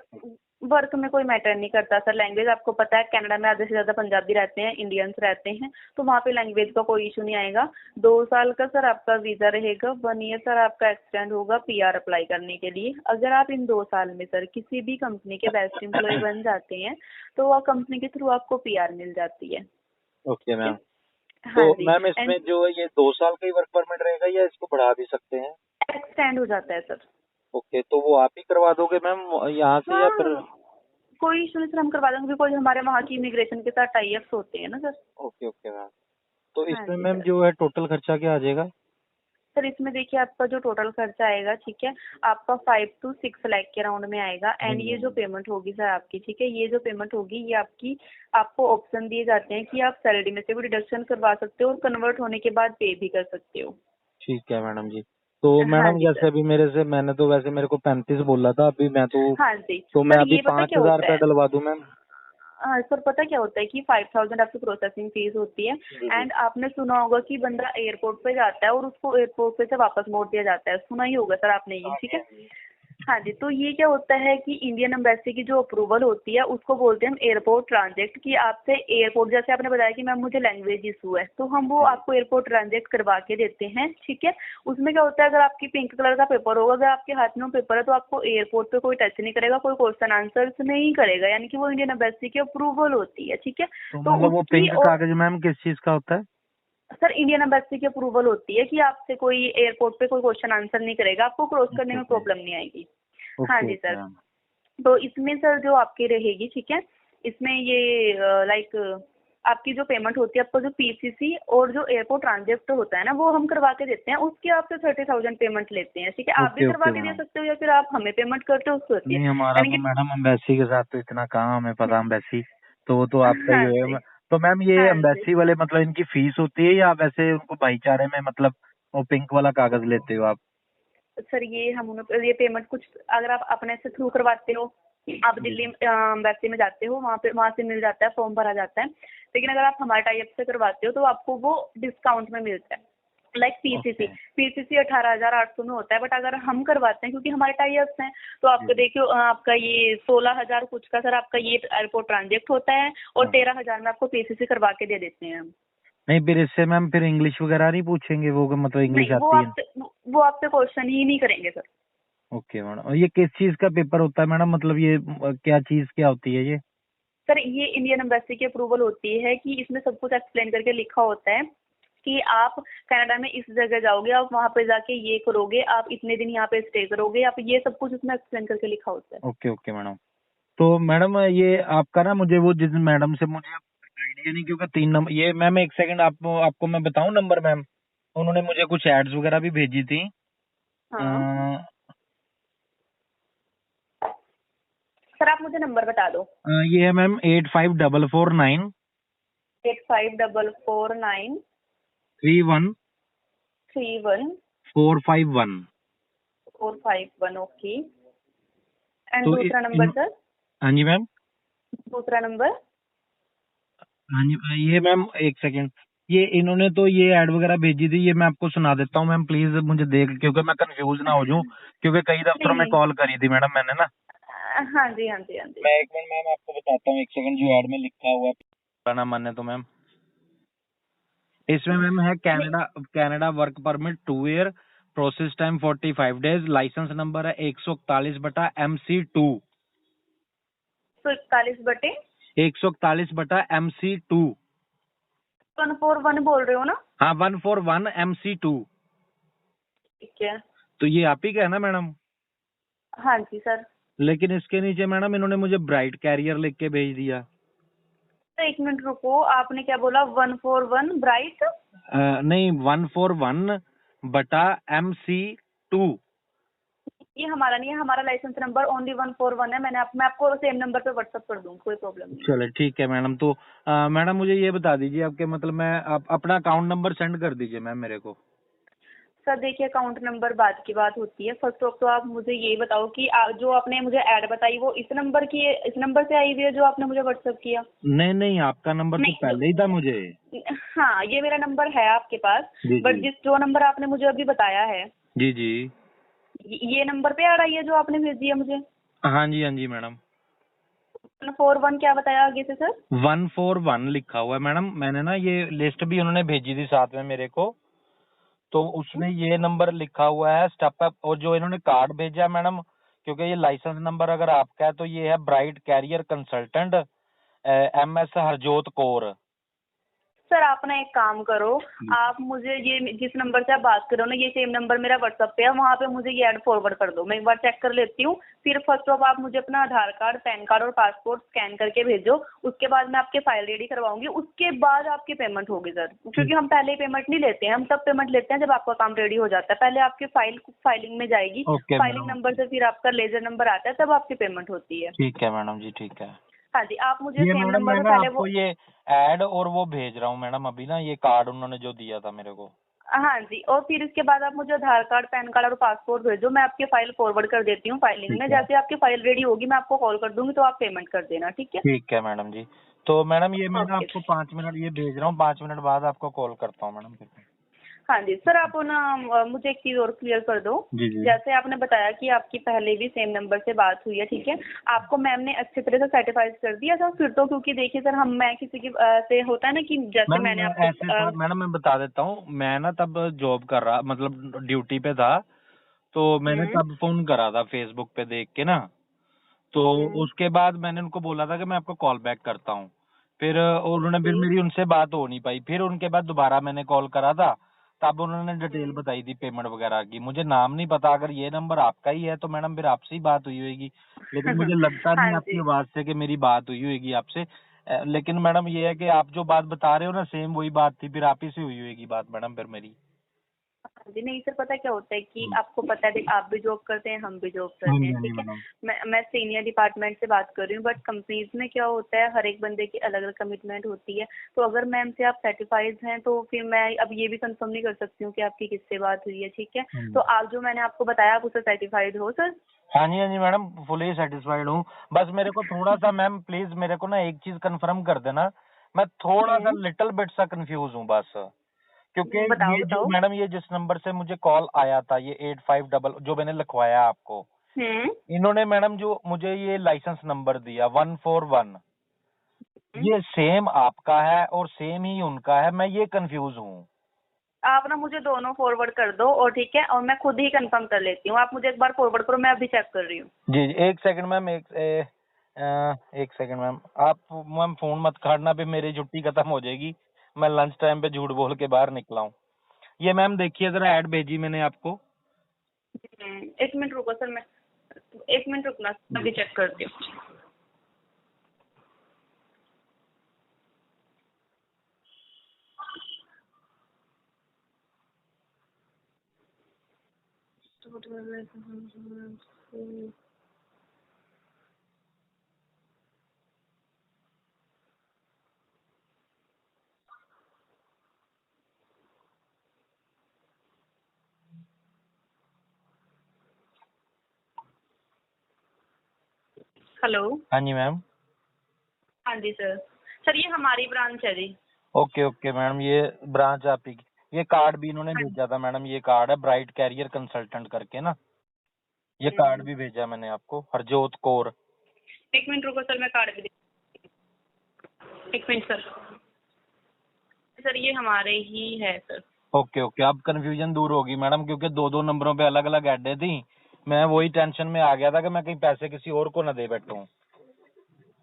वर्क में कोई मैटर नहीं करता सर। लैंग्वेज आपको पता है कनाडा में आधे से ज़्यादा पंजाबी रहते हैं, इंडियंस रहते हैं, तो वहाँ पे लैंग्वेज का कोई इशू नहीं आएगा। 2 साल का सर आपका वीज़ा रहेगा, 1 ईयर सर आपका एक्सटेंड होगा पीआर अप्लाई करने के लिए। अगर आप इन 2 साल में सर किसी भी कंपनी के बेस्ट एम्प्लॉय बन जाते हैं तो वह कंपनी के थ्रू आपको पीआर मिल जाती है। Okay ma'am. हाँ तो जी, मैम एंड इसमें जो ये 2 साल का ही वर्क परमिट रहेगा या इसको बढ़ा भी सकते हैं? एक्सटेंड हो जाता है सर। ओके, तो वो आप ही करवा दोगे मैम यहाँ से या फिर? हाँ, कोई इशू नहीं सर, हम करवा देंगे, बिकॉज हमारे वहाँ की इमिग्रेशन के साथ टाई अप्स होते हैं ना सर। Okay okay ma'am. तो हाँ इसमें जी मैम सर। जो है टोटल खर्चा क्या आ जाएगा? सर इसमें देखिए आपका जो टोटल खर्चा आएगा, ठीक है, आपका 5 to 6 लाख के राउंड में आएगा। एंड ये जो पेमेंट होगी सर आपकी, ठीक है, ये जो पेमेंट होगी ये आपको ऑप्शन दिए जाते हैं कि आप सैलरी में से भी डिडक्शन करवा सकते हो और कन्वर्ट होने के बाद पे भी कर सकते हो। ठीक है मैडम जी। तो हाँ मैडम जी जैसे सर। अभी मैंने तो वैसे मेरे को 35 बोला था, अभी मैं हाँ जी तो मैं सर, अभी ये पता क्या 5,000 होता रुपया है, डलवा दूं मैम? सर पता क्या होता है कि 5000 आपकी प्रोसेसिंग फीस होती है। जी जी। एंड आपने सुना होगा कि बंदा एयरपोर्ट पे जाता है और उसको एयरपोर्ट पे से वापस मोड़ दिया जाता है, सुना ही होगा सर आपने ये, ठीक है। हाँ जी, तो ये क्या होता है कि इंडियन एम्बेसी की जो अप्रूवल होती है उसको बोलते हैं हम एयरपोर्ट ट्रांजेक्ट, कि आपसे एयरपोर्ट, जैसे आपने बताया कि मैम मुझे लैंग्वेज इशू है, तो हम वो आपको एयरपोर्ट ट्रांजेक्ट करवा के देते हैं, ठीक है। उसमें क्या होता है, अगर आपकी पिंक कलर का पेपर होगा, अगर आपके हाथ में वो पेपर है तो आपको एयरपोर्ट पे कोई टच नहीं करेगा, कोई क्वेश्चन आंसर्स नहीं करेगा, यानी कि वो इंडियन एम्बेसी की अप्रूवल होती है, ठीक है। तो तो मतलब वो उसकी पिंक और कागज मैम किस चीज का होता है? सर इंडियन एम्बेसी की अप्रूवल होती है कि आपसे कोई एयरपोर्ट पे कोई क्वेश्चन आंसर नहीं करेगा, आपको क्रॉस करने में प्रॉब्लम नहीं आएगी। हाँ ओके जी ओके सर। मैम। तो इसमें सर जो आपकी रहेगी, ठीक है, इसमें ये लाइक आपकी जो पेमेंट होती है, आपको जो पीसीसी और जो एयरपोर्ट ट्रांजेक्ट होता है ना वो हम करवा के देते हैं, उसकी आपसे 30,000 पेमेंट लेते हैं, ठीक है। आप भी ओके करवा ओके के दे मैडम। सकते हो या फिर आप हमें पेमेंट करते हो, उसकी होती है, नहीं, हमारा यानी तो कि मैडम एम्बेसी के साथ तो इतना कहाँ हमें पता, एम्बेसी तो वो तो आपका ही हाँ होएगा। जी तो मैम ये हाँ जी एम्बेसी वाले मतलब इनकी फीस होती है या वैसे उनको भाईचारे में मतलब वो पिंक वाला कागज लेते हो आप? सर ये पेमेंट कुछ अगर आप अपने से थ्रू करवाते हो, आप दिल्ली एम्बेसी में जाते हो, वहाँ से मिल जाता है, फॉर्म भरा जाता है। लेकिन अगर आप हमारे टाइप से करवाते हो तो आपको वो डिस्काउंट में मिलता है, लाइक पीसीसी। ओके। पीसीसी 18,800 में होता है, बट अगर हम करवाते हैं क्योंकि हमारे टाई अप्स हैं तो आपको देखियो आपका ये 16,000 कुछ का सर आपका ये एयरपोर्ट ट्रांजेक्ट होता है और 13,000 में आपको पीसीसी करवा के दे देते हैं हम। नहीं, फिर इससे मैम फिर इंग्लिश वगैरह नहीं पूछेंगे वो, मतलब इंग्लिश नहीं, आती है? वो आपसे क्वेश्चन ही नहीं करेंगे सर। Okay madam. और ये किस चीज का पेपर होता है मैडम, मतलब ये क्या चीज क्या होती है ये? सर ये इंडियन एम्बेसी की अप्रूवल होती है कि इसमें सब कुछ एक्सप्लेन करके लिखा होता है कि आप कनाडा में इस जगह जाओगे, आप वहाँ पे जाके ये करोगे, आप इतने दिन यहाँ पे स्टे करोगे, आप ये सब कुछ उसमें एक्सप्लेन करके लिखा होता है। Okay okay madam. तो मैडम ये आपका ना, मुझे वो जिस मैडम से मुझे आइडिया नहीं, क्योंकि 3 नंबर ये मैम, एक सेकंड आपको मैं बताऊं नंबर मैम, उन्होंने मुझे कुछ एड्स वगैरह भी भेजी थी। हाँ सर, आप मुझे नंबर बता दो। ये है मैम 854493 854493 31 31 451। 451, ओके। एंड तो दूसरा नंबर सर, हाँ जी मैम। दूसरा नंबर। हाँ जी, ये मैम एक सेकंड, ये इन्होंने तो ये ऐड वगैरह भेजी थी, ये मैं आपको सुना देता हूँ मैम, प्लीज मुझे देख, क्योंकि मैं कंफ्यूज ना हो जाऊं, क्योंकि कई दफ्तरों नहीं में नहीं कॉल करी थी मैडम मैंने ना। हाँ जी, हाँ जी, हाँ जी। मैं 1 मिनट मैम आपको बताता हूँ, 1 सेकंड, जो ऐड में लिखा हुआ है पुराना माने तो मैम इसमें मैम है Canada work permit 2 year, process time 45 days, licence number है 141/MC2, 141/? 141/MC2। 141 बोल रहे हो ना? हाँ 141MC2। ठीक है। तो ये आप ही का है ना मैडम? हाँ जी सर। लेकिन इसके नीचे मैडम इन्होंने मुझे ब्राइट कैरियर लिख के भेज दिया। तो 1 मिनट रुको, आपने क्या बोला? 141 ब्राइट? नहीं 141/MC2। ये हमारा नहीं है, हमारा लाइसेंस नंबर ओनली 141 है। मैं आपको सेम नंबर पे व्हाट्सअप कर दूँ, कोई प्रॉब्लम नहीं है। चलो ठीक है मैडम। तो मैडम मुझे ये बता दीजिए आपके मतलब मैं अपना अकाउंट नंबर सेंड कर दीजिए मैम मेरे को। सर देखिए, अकाउंट नंबर बाद की बात होती है। फर्स्ट ऑफ तो आप मुझे ये बताओ कि जो आपने मुझे ऐड बताई वो इस नंबर की है, इस नंबर से आई हुई है जो आपने मुझे व्हाट्सअप किया? नहीं नहीं, आपका नंबर तो नहीं, पहले ही था मुझे। हाँ ये मेरा नंबर है आपके पास, जी बट जी जो नंबर आपने मुझे अभी बताया है, जी जी। ये नंबर पे आ रही है जो आपने भेज दिया मुझे? हाँ जी मैडम। 141 क्या बताया आगे से सर? 141 लिखा हुआ है मैडम। मैंने ना ये लिस्ट भी उन्होंने भेजी थी साथ में मेरे को, तो उसमें ये नंबर लिखा हुआ है स्टेप अप। और जो इन्होंने कार्ड भेजा है मैडम, क्योंकि ये लाइसेंस नंबर अगर आपका है तो ये है bright career consultant MS Harjot Kaur. Sir आप ना एक काम करो, आप मुझे ये जिस नंबर से आप बात कर रहे हो ना, ये सेम नंबर मेरा व्हाट्सएप पे है, वहाँ पे मुझे ये ऐड फॉरवर्ड कर दो, मैं एक बार चेक कर लेती हूँ। फिर फर्स्ट ऑफ आप मुझे अपना आधार कार्ड, पैन कार्ड और पासपोर्ट स्कैन करके भेजो, उसके बाद मैं आपके फाइल रेडी करवाऊंगी, उसके बाद आपकी पेमेंट होगी सर। क्योंकि हम पहले ही पेमेंट नहीं लेते हैं, हम तब पेमेंट लेते हैं जब आपका काम रेडी हो जाता है। पहले आपकी फाइलिंग में जाएगी, ओके फाइलिंग मैडम। नंबर से फिर आपका लेजर नंबर आता है, तब आपकी पेमेंट होती है। ठीक है मैडम जी, ठीक है। हाँ जी, आप मुझे ये सेम मैडम नंबर मैं पे ना पहले आपको वो, ये ऐड और वो भेज रहा हूँ मैडम अभी ना, ये कार्ड उन्होंने जो दिया था मेरे को। हाँ जी, और फिर इसके बाद आप मुझे आधार कार्ड, पैन कार्ड और पासपोर्ट भेजो, मैं आपकी फाइल फॉरवर्ड कर देती हूँ फाइलिंग में। ठीक है। जैसे आपकी फाइल रेडी होगी मैं आपको कॉल कर दूंगी, तो आप पेमेंट कर देना, ठीक है? ठीक है मैडम जी। तो मैडम ये मैं ना ओके। आपको 5 मिनट ये भेज रहा हूँ, 5 मिनट बाद आपको कॉल करता हूँ मैडम फिर। हाँ जी सर, आप ना मुझे एक चीज़ और क्लियर कर दो। जी जी। जैसे आपने बताया कि आपकी पहले भी सेम नंबर से बात हुई है, ठीक है, आपको मैम ने अच्छी तरह से सर्टिफाइड कर दिया था फिर तो? क्योंकि देखिए सर, मैं किसी की से होता है ना कि जैसे मैम मैंने ऐसे था आपको मैडम, मैं बता देता हूँ। मैं ना तब जॉब कर रहा, मतलब ड्यूटी पे था, तो मैंने हम्म, तब फोन करा था फेसबुक पे देख के ना। तो उसके बाद मैंने उनको बोला था कि मैं आपको कॉल बैक करता हूँ। फिर उन्होंने, फिर जी, मेरी उनसे बात हो नहीं पाई। फिर उनके बाद दोबारा मैंने कॉल करा था, तब उन्होंने डिटेल बताई थी पेमेंट वगैरह की। मुझे नाम नहीं पता, अगर ये नंबर आपका ही है तो मैडम फिर आपसे ही बात हुई होगी, लेकिन मुझे लगता नहीं हाँ आपकी जी, आवाज से कि मेरी बात हुई होगी आपसे। लेकिन मैडम ये है कि आप जो बात बता रहे हो ना, सेम वही बात थी, फिर आप ही से हुई होगी बात मैडम फिर मेरी। हाँ जी। नहीं सर, पता है क्या होता है कि आपको पता है, आप भी जॉब करते हैं, हम भी जॉब हाँ करते जी हैं, हाँ जी ठीक है। मैडम। मैं सीनियर डिपार्टमेंट से बात कर रही हूँ, बट कंपनीज में क्या होता है, हर एक बंदे की अलग अलग कमिटमेंट होती है। तो अगर मैम से आप सर्टिफाइड हैं तो फिर मैं अब ये भी कंफर्म नहीं कर सकती हूँ कि आपकी किससे बात हुई है, ठीक है। तो आप जो मैंने आपको बताया, आप उससे सर्टिफाइड हो सर? हाँ जी मैडम, फुली सेटिस्फाइड हूँ। बस मेरे को थोड़ा सा मैम प्लीज मेरे को ना एक चीज कंफर्म कर देना। मैं थोड़ा सा हम्म, लिटिल बिट सा कंफ्यूज हूँ बस, क्योंकि बताओ ये जो बताओ। मैडम, ये जिस नंबर से मुझे कॉल आया था, ये 85 जो मैंने लिखवाया आपको, हम्म, इन्होंने मैडम जो मुझे ये लाइसेंस नंबर दिया 141, हम्म। ये सेम आपका है और सेम ही उनका है? मैं ये कंफ्यूज हूँ। आप ना मुझे दोनों फॉरवर्ड कर दो, और ठीक है, और मैं खुद ही कंफर्म कर लेती हूँ। आप मुझे एक बार फॉरवर्ड करो, मैं अभी चेक कर रही हूँ। जी जी, एक सेकंड मैम, एक सेकंड मैम। आप मैम फोन मत काटना, पे मेरी छुट्टी खत्म हो जाएगी, मैं लंच टाइम पे झूठ बोल के बाहर निकला हूँ। ये मैम देखिए जरा, ऐड भेजी मैंने आपको। 1 मिनट रुको सर, मैं 1 मिनट रुकना, अभी चेक करती हूँ। हेलो। हाँ जी मैम। हाँ जी सर। सर ये हमारी ब्रांच है जी। ओके ओके मैडम, ये ब्रांच आप ही की। ये कार्ड भी इन्होंने हाँ भेजा था मैडम, ये कार्ड है ब्राइट कैरियर कंसल्टेंट करके ना, ये कार्ड जी। भी भेजा मैंने आपको, हरजोत कौर। एक मिनट रुको सर, मैं कार्ड भी दे। एक मिनट सर। सर ये हमारे ही है सर। ओके ओके, अब कंफ्यूजन दूर होगी मैडम, क्योंकि दो दो नंबरों पे अलग अलग ऐडें थी। मैं वही टेंशन में आ गया था कि मैं कहीं पैसे किसी और को ना दे बैठूं।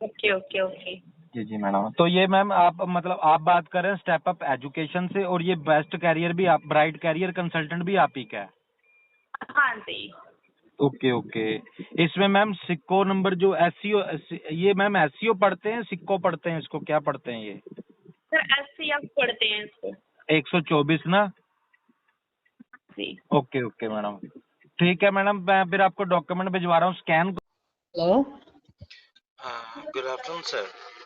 Okay okay okay. जी जी मैडम। तो ये मैम आप मतलब आप बात कर रहे हैं स्टेप अप एजुकेशन से, और ये बेस्ट कैरियर भी आप, ब्राइट कैरियर कंसल्टेंट भी आप ही का है? हाँ जी ओके ओके। इसमें मैम सिक्को नंबर जो एससीओ, ये मैम एससीओ पढ़ते हैं, सिक्को पढ़ते हैं, इसको क्या पढ़ते हैं ये? सर, SCF पढ़ते हैं इसको। 124 ना? जी ओके ओके मैडम, ठीक है मैडम, मैं फिर आपको डॉक्यूमेंट भिजवा रहा हूँ scan. Hello, good afternoon sir.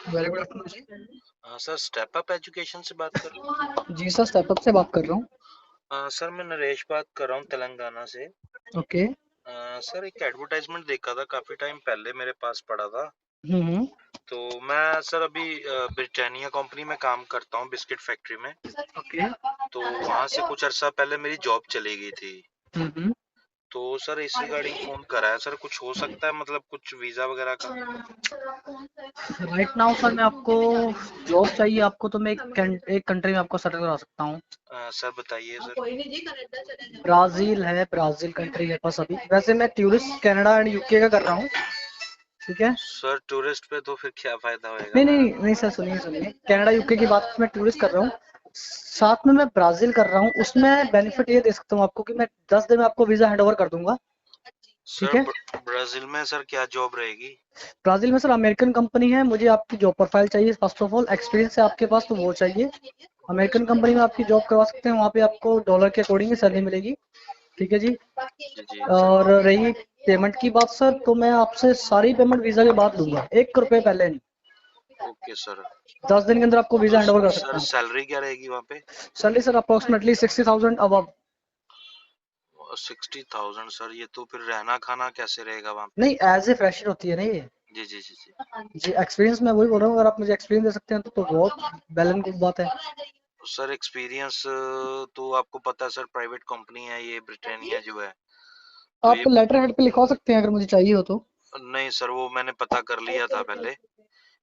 Very good afternoon जी। सर स्टेप अप एजुकेशन से बात कर रहा हूँ। जी सर, स्टेप अप से बात कर रहा हूँ। सर मैं नरेश बात कर रहा हूँ तेलंगाना से। ओके। सर एक एडवर्टाइजमेंट देखा था काफी टाइम पहले, मेरे पास पड़ा था। हम्म। तो मैं सर अभी ब्रिटानिया कंपनी में काम करता हूँ, बिस्किट फैक्ट्री में। ओके। तो वहां से कुछ अरसा पहले मेरी जॉब चली गई थी। हम्म। तो सर इस रिगार्डिंग फोन करा है सर, कुछ हो सकता है मतलब कुछ वीजा वगैरह का? राइट नाउ सर, मैं आपको जॉब चाहिए आपको, तो मैं एक कंट्री में आपको सेटल करा सकता हूँ। सर बताइए सर। ब्राजील है, ब्राजील कंट्री है पास अभी। वैसे मैं टूरिस्ट कनाडा एंड यूके का कर रहा हूँ, ठीक है। सर टूरिस्ट पे तो फिर क्या फायदा होएगा? नहीं नहीं नहीं सर, सुनिए सुनिए, कनाडा यूके की बात मैं टूरिस्ट कर रहा हूँ, साथ में मैं ब्राजील कर रहा हूँ। उसमें बेनिफिट ये दे सकता हूँ आपको कि मैं 10 दिन में आपको वीजा हैंड ओवर कर दूंगा, ठीक सर है। ब्राजील में सर क्या जॉब रहेगी? ब्राजील में सर अमेरिकन कंपनी है। मुझे आपकी जॉब प्रोफाइल चाहिए फर्स्ट ऑफ ऑल, एक्सपीरियंस है आपके पास तो वो चाहिए। अमेरिकन कंपनी में आपकी जॉब करवा सकते हैं, वहाँ पे आपको डॉलर के अकॉर्डिंग सैलरी मिलेगी, ठीक है जी। जी जी और रही पेमेंट की बात सर, तो मैं आपसे सारी पेमेंट वीजा के बाद लूंगा, 1 रुपए पहले नहीं। Okay sir. 10 दिन के अंदर आपको वीजा हैंड ओवर कर सकता सर हूँ। सैलरी क्या रहेगी वहाँ पे? सैलरी सर अप्रोक्सीमेटली 60,000 अब। 60,000 सर, ये तो फिर रहना खाना कैसे रहेगा वहाँ पे? नहीं, एज ए फ्रेशर होती है ना ये। जी जी जी जी। जी एक्सपीरियंस मैं वही बोल रहा हूँ, अगर आप मुझे एक्सपीरियंस दे सकते हैं तो बहुत बैलेंस की बात है। सर एक्सपीरियंस तो आपको पता है सर, प्राइवेट कंपनी है ये ब्रिटानिया जो है, तो ये आप लेटर हेड पे लिखवा सकते हैं अगर मुझे चाहिए हो तो। नहीं सर, वो मैंने पता कर लिया था पहले।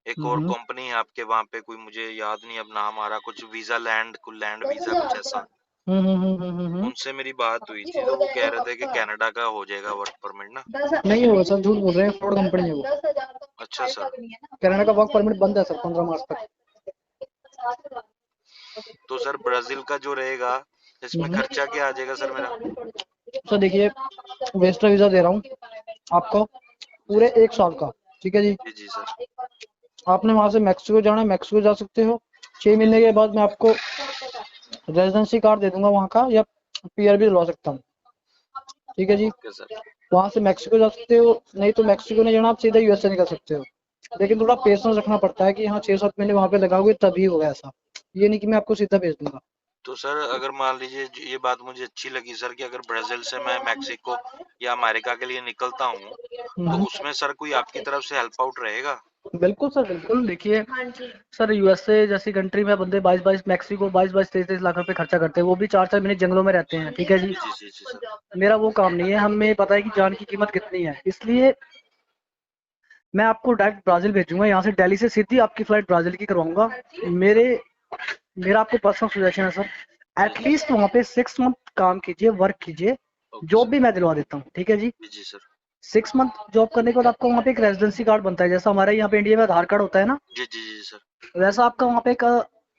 एक और हम्म। कंपनी है आपके वहाँ पे, कोई मुझे याद नहीं अब नाम आ रहा, कुछ वीजा लैंड, कुछ लैंड वीजा कुछ ऐसा। हम्म। उनसे मेरी बात हुई थी, तो वो कह रहे थे कि कनाडा का हो जाएगा वर्क परमिट ना। नहीं होगा सर, झूठ बोल रहे हैं, फ्रॉड कंपनी है वो। अच्छा सर। कनाडा का वर्क परमिट बंद है सर 15 मार्च तक। तो सर ब्राजील का जो रहेगा, इसमें खर्चा क्या आ जाएगा सर मेरा? सर देखिए, वेस्टर वीजा दे रहा हूँ आपको पूरे 1 साल का, ठीक है जी। जी जी सर। आपने वहां से मैक्सिको जाना है, मैक्सिको जा सकते हो। 6 महीने के बाद मैं आपको रेजिडेंसी कार्ड दे दूंगा वहाँ का, या पीआर भी दिलवा सकता हूँ, ठीक है जी। Okay sir. वहां से मैक्सिको जा सकते हो, नहीं तो मैक्सिको नहीं जाना, आप सीधा यूएसए निकल सकते हो। लेकिन थोड़ा पेशेंस रखना पड़ता है कि हाँ 6-7 महीने वहां पे लगाओगे तभी होगा ऐसा, ये नहीं कि मैं आपको सीधा भेज दूंगा। तो सर अगर मान लीजिए ये बात मुझे अच्छी लगी सर, कि अगर ब्राजील से मैं मैक्सिको या अमेरिका के लिए निकलता हूँ, तो उसमें सर कोई आपकी तरफ से हेल्प आउट रहेगा? बिल्कुल सर बिल्कुल। देखिए सर, यूएसए जैसी कंट्री में बंदे 22-22, मैक्सिको 22-22, 23-23 लाख रुपए खर्चा करते हैं, वो भी 4-4 महीने जंगलों में रहते हैं, ठीक है जी। जी जी जी जी सर। मेरा वो काम नहीं है, हमें पता है कि जान की कीमत कितनी है, इसलिए मैं आपको डायरेक्ट ब्राजील भेजूंगा। यहाँ से दिल्ली से सीधी आपकी फ्लाइट ब्राजील की करवाऊंगा। मेरा आपको पर्सनल सजेशन है सर, एटलीस्ट वहाँ पे 6 मंथ काम कीजिए, वर्क कीजिए, ओके जॉब सर। भी मैं दिलवा देता हूँ, ठीक है जी। जी जी सर। 6 मंथ जॉब करने के बाद आपको वहाँ पे एक रेजिडेंसी कार्ड बनता है, जैसा हमारे यहाँ पे इंडिया में आधार कार्ड होता है ना, जी जी जी सर। वैसा आपका वहाँ पे एक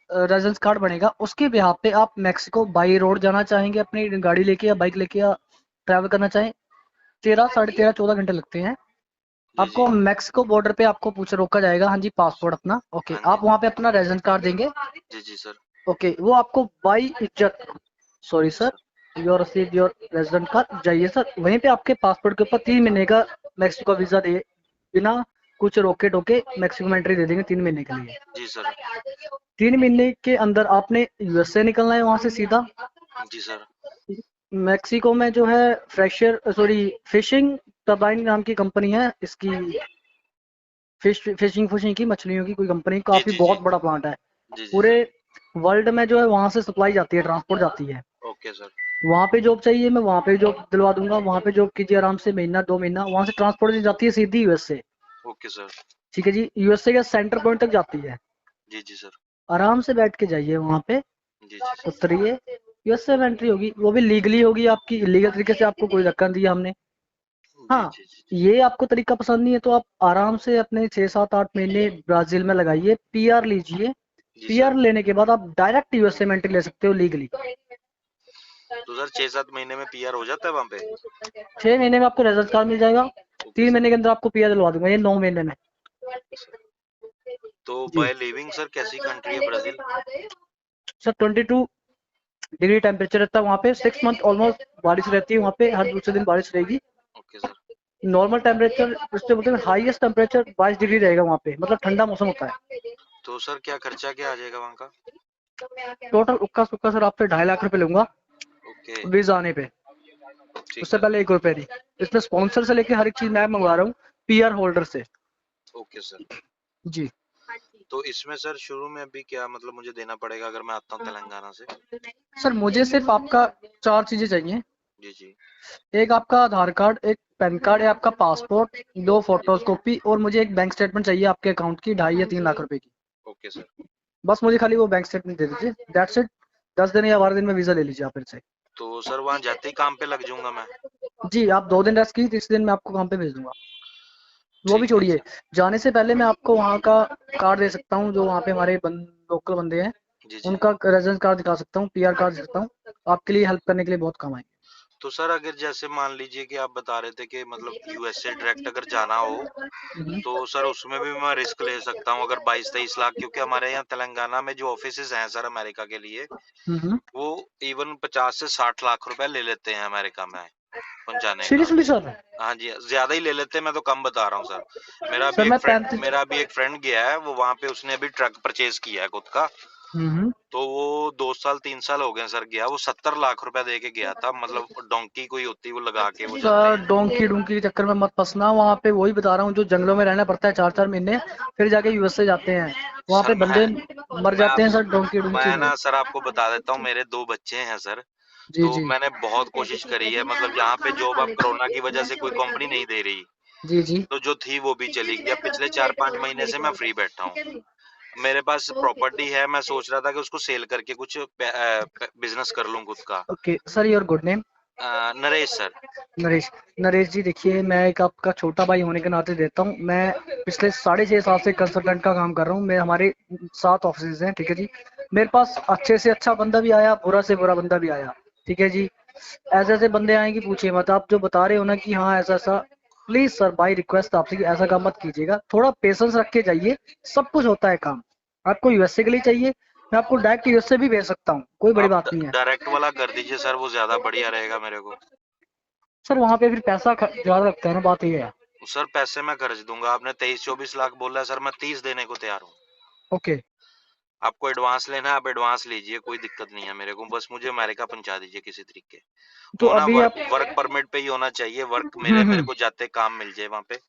रेजिडेंस कार्ड बनेगा। उसके बिहाफ पे आप मैक्सिको बाई रोड जाना चाहेंगे अपनी गाड़ी लेके या बाइक लेके, या ट्रैवल करना चाहें, 13, 13.5, 14 घंटे लगते हैं। जी जी। आपको मैक्सिको बॉर्डर पे आपको पूछ रोका जाएगा, हाँ जी पासपोर्ट अपना, ओके। हाँ जी। आप वहाँ पे अपना रेजिडेंस कार्ड देंगे, जी जी सर। ओके। वो आपको बाई इज्जत, सॉरी सर, सर। योर रसीद योर रेजिडेंट कार्ड, जाइए सर वहीं पे आपके पासपोर्ट के ऊपर 3 महीने का मैक्सिको वीजा दे, बिना कुछ रोके टोके मैक्सिको में एंट्री दे देंगे 3 महीने के लिए। जी सर। 3 महीने के अंदर आपने यूएसए निकलना है वहां से सीधा। जी सर। मैक्सिको में जो है फिशिंग टर्बाइन नाम की कंपनी है, इसकी फिशिंग की मछलियों की कोई कंपनी, जी काफी जी जी। बहुत बड़ा प्लांट है। जी जी पूरे सर। वर्ल्ड में जो है वहां से सप्लाई जाती है, ट्रांसपोर्ट जाती है। Okay sir. वहां पे जॉब चाहिए, मैं वहां पे जॉब दिलवा दूंगा। वहां पे जॉब कीजिए आराम से, महीना 2 महीना, वहां से ट्रांसपोर्ट जाती है सीधी यूएस से। Okay sir. ठीक है जी, यूएसए के सेंटर पॉइंट तक जाती है। जी जी सर। आराम से बैठ के जाइए वहाँ पे, जी जी उतरिए, यूएसए में एंट्री होगी, वो भी लीगली होगी आपकी, इलीगल तरीके से आपको कोई धक्का नहीं दिया हमने। जी हाँ, जी जी ये आपको तरीका पसंद नहीं है तो आप आराम से अपने 6 7 8 महीने ब्राजील में लगाइए, पीआर लीजिए। जी पीआर सर। लेने के बाद आप डायरेक्ट यूएसए में एंट्री ले सकते हो लीगली। तो सर 6 7 महीने में पीआर हो जाता है वहाँ पे? 6 महीने में आपको रेजिडेंस कार्ड मिल जाएगा। ओके 3 महीने सर। के अंदर आपको पीआर दिलवा दूंगा, ये 9 महीने में। तो जी बाय लिविंग सर कैसी कंट्री है ब्राजील? सर 22 डिग्री टेम्परेचर रहता है वहाँ पे, 6 मंथ ऑलमोस्ट बारिश रहती है वहाँ पे, हर दूसरे दिन बारिश रहेगी। Okay sir. नॉर्मल टेम्परेचर उससे बोलते हैं, हाईएस्ट टेम्परेचर 22 डिग्री रहेगा वहाँ पे, मतलब ठंडा मौसम होता है। तो सर क्या खर्चा क्या आ जाएगा वहाँ का? टोटल उक्का सुक्का सर आपसे 2.5 लाख रुपए लूंगा ओके। वीजा आने पे, ठीक उससे है। पहले 1 रुपए नहीं। इसमें स्पॉन्सर से लेके हर एक चीज मैं मंगवा रहा हूँ, पीआर होल्डर से। Okay sir. जी तो इसमें सर शुरू में अभी क्या मतलब मुझे देना पड़ेगा अगर मैं आता हूँ तेलंगाना से? सर, मुझे सिर्फ आपका 4 चीजें चाहिए। जी जी एक आपका आधार कार्ड, एक पैन कार्ड, है आपका पासपोर्ट, 2 जी जी। फोटोकॉपी, और मुझे एक बैंक स्टेटमेंट चाहिए आपके अकाउंट की 2.5 या 3 लाख रुपए की। Okay sir. बस मुझे खाली वो बैंक स्टेटमेंट दे दीजिए, दैट्स इट। 10 दिन या 12 दिन में वीजा ले लीजिए आप फिर से। तो सर वहाँ जाते ही काम पे लग जाऊंगा मैं? जी, आप 2 दिन रेस्ट कीजिए, 3 दिन में आपको काम पे भेज दूंगा। वो भी ठीक है छोड़िए, सर। जाने से पहले मैं आपको वहाँ का कार्ड दे सकता हूँ, जो वहाँ पे हमारे लोकल बंदे हैं, जी जी। उनका रेजिडेंस कार्ड दिखा सकता हूँ, पीआर कार्ड दे सकता हूँ, आपके लिए हेल्प करने के लिए बहुत काम आएंगे। तो सर अगर जैसे मान लीजिए कि आप बता रहे थे कि मतलब यूएसए डायरेक्ट अगर जाना हो तो सर उसमें भी मैं रिस्क ले सकता हूँ अगर 22 23 लाख, क्योंकि हमारे यहाँ तेलंगाना में जो ऑफिसेज हैं सर अमेरिका के लिए हम्म। वो इवन 50 से 60 लाख रुपए ले लेते हैं अमेरिका में पहुंचाने का। Seriously sir? हाँ जी, ज्यादा ही ले लेते हैं, मैं तो कम बता रहा हूँ सर। सर मैं 35। मेरा भी एक फ्रेंड गया है, वो वहां पे उसने अभी ट्रक परचेज किया है खुद का। हम्म। तो वो 2 साल 3 साल हो गए सर गया, वो 70 लाख रुपए दे के गया था, मतलब डोंकी कोई होती वो लगा के वो जाते सर हैं। डोंकी डोंकी के चक्कर में मत फंसना, वहाँ पे वही बता रहा हूँ, जो जंगलों में रहना पड़ता है 4 4 महीने, फिर जाके यूएसए जाते हैं, वहाँ सर पे बंदे मर मैं जाते आप हैं सर डोंकी डोंकी मैं में। ना सर आपको बता देता हूँ, मेरे 2 बच्चे हैं सर। जी तो जी मैंने बहुत कोशिश करी है, मतलब यहाँ पे जॉब अब कोरोना की वजह से कोई कंपनी नहीं दे रही, जी जी। तो जो थी वो भी चली गई। अब पिछले 4 5 महीने से मैं फ्री बैठा हूँ। मेरे पास प्रॉपर्टी है, मैं सोच रहा था कि उसको सेल करके कुछ बिजनेस कर लूं खुद का। Okay sir, your good name? Naresh sir. Naresh. Naresh ji देखिए, मैं एक आपका छोटा भाई होने के नाते देता हूँ, मैं पिछले 6.5 साल से कंसल्टेंट का काम कर रहा हूँ, मैं हमारे 7 ऑफिस हैं, ठीक है जी। मेरे पास अच्छे से अच्छा बंदा भी आया, बुरा से बुरा बंदा भी आया, ठीक है जी। ऐसे ऐसे बंदे आए कि पूछिए मत, आप जो बता रहे हो ना कि हाँ ऐसा ऐसा, प्लीज सर बाई रिक्वेस्ट आपसे कि ऐसा काम मत कीजिएगा, थोड़ा पेशेंस रख के जाइए, सब कुछ होता है काम। आपको यूएसए के लिए चाहिए, मैं आपको डायरेक्ट यूएसए भी भेज सकता हूँ, कोई बड़ी आप बात नहीं है। डायरेक्ट वाला कर दीजिए सर, वो ज्यादा बढ़िया रहेगा मेरे को। सर वहाँ पे फिर पैसा ज्यादा लगता है ना, बात ये है। सर पैसे मैं खर्च दूंगा, आपने 23 24 लाख बोला है सर, मैं 30 देने को तैयार हूँ। ओके। आपको एडवांस लेना है आप एडवांस लीजिए, कोई दिक्कत नहीं है मेरे को, बस मुझे अमेरिका पहुंचा दीजिए किसी तरीके। तो वो ना अभी आप वर्क परमिट पे ही होना चाहिए, वर्क मेरे हम्म। को जाते काम मिल जाए वहां पे।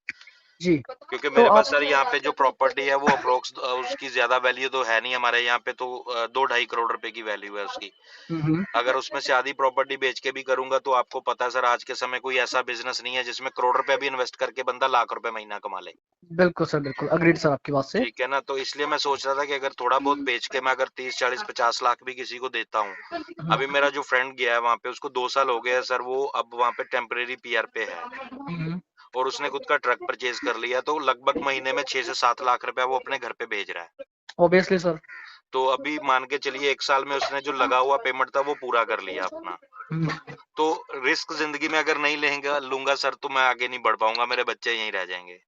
जी। क्योंकि तो मेरे पास आप सर यहाँ पे जो प्रॉपर्टी है वो अप्रोक्स उसकी ज्यादा वैल्यू तो है नहीं, हमारे यहाँ पे तो 2 2.5 करोड़ रुपए की वैल्यू है उसकी। हम्म। अगर उसमें से आधी प्रॉपर्टी बेच के भी करूंगा तो आपको पता है सर आज के समय कोई ऐसा बिजनेस नहीं है जिसमें करोड़ रुपए भी इन्वेस्ट करके बंदा लाख रुपए महीना कमा ले। बिल्कुल सर, बिल्कुल अग्रीड सर आपकी बात से। ठीक है ना, तो इसलिए मैं सोच रहा था कि अगर थोड़ा बहुत बेच के मैं अगर 30 40 50 लाख भी किसी को देता हूँ। अभी मेरा जो फ्रेंड गया है वहां पे उसको 2 साल हो गए हैं सर, वो अब वहां पे टेम्परेरी पीआर पे है हम्म। और उसने खुद का ट्रक परचेज कर लिया, तो लगभग महीने में 6 से 7 लाख रुपया वो अपने घर पे भेज रहा है। Obviously sir. तो अभी मान के चलिए 1 साल में उसने जो लगा हुआ पेमेंट था वो पूरा कर लिया अपना। हम्म। तो रिस्क जिंदगी में अगर नहीं लूंगा सर तो मैं आगे नहीं बढ़ पाऊंगा, मेरे बच्चे यहीं रह जाएंगे।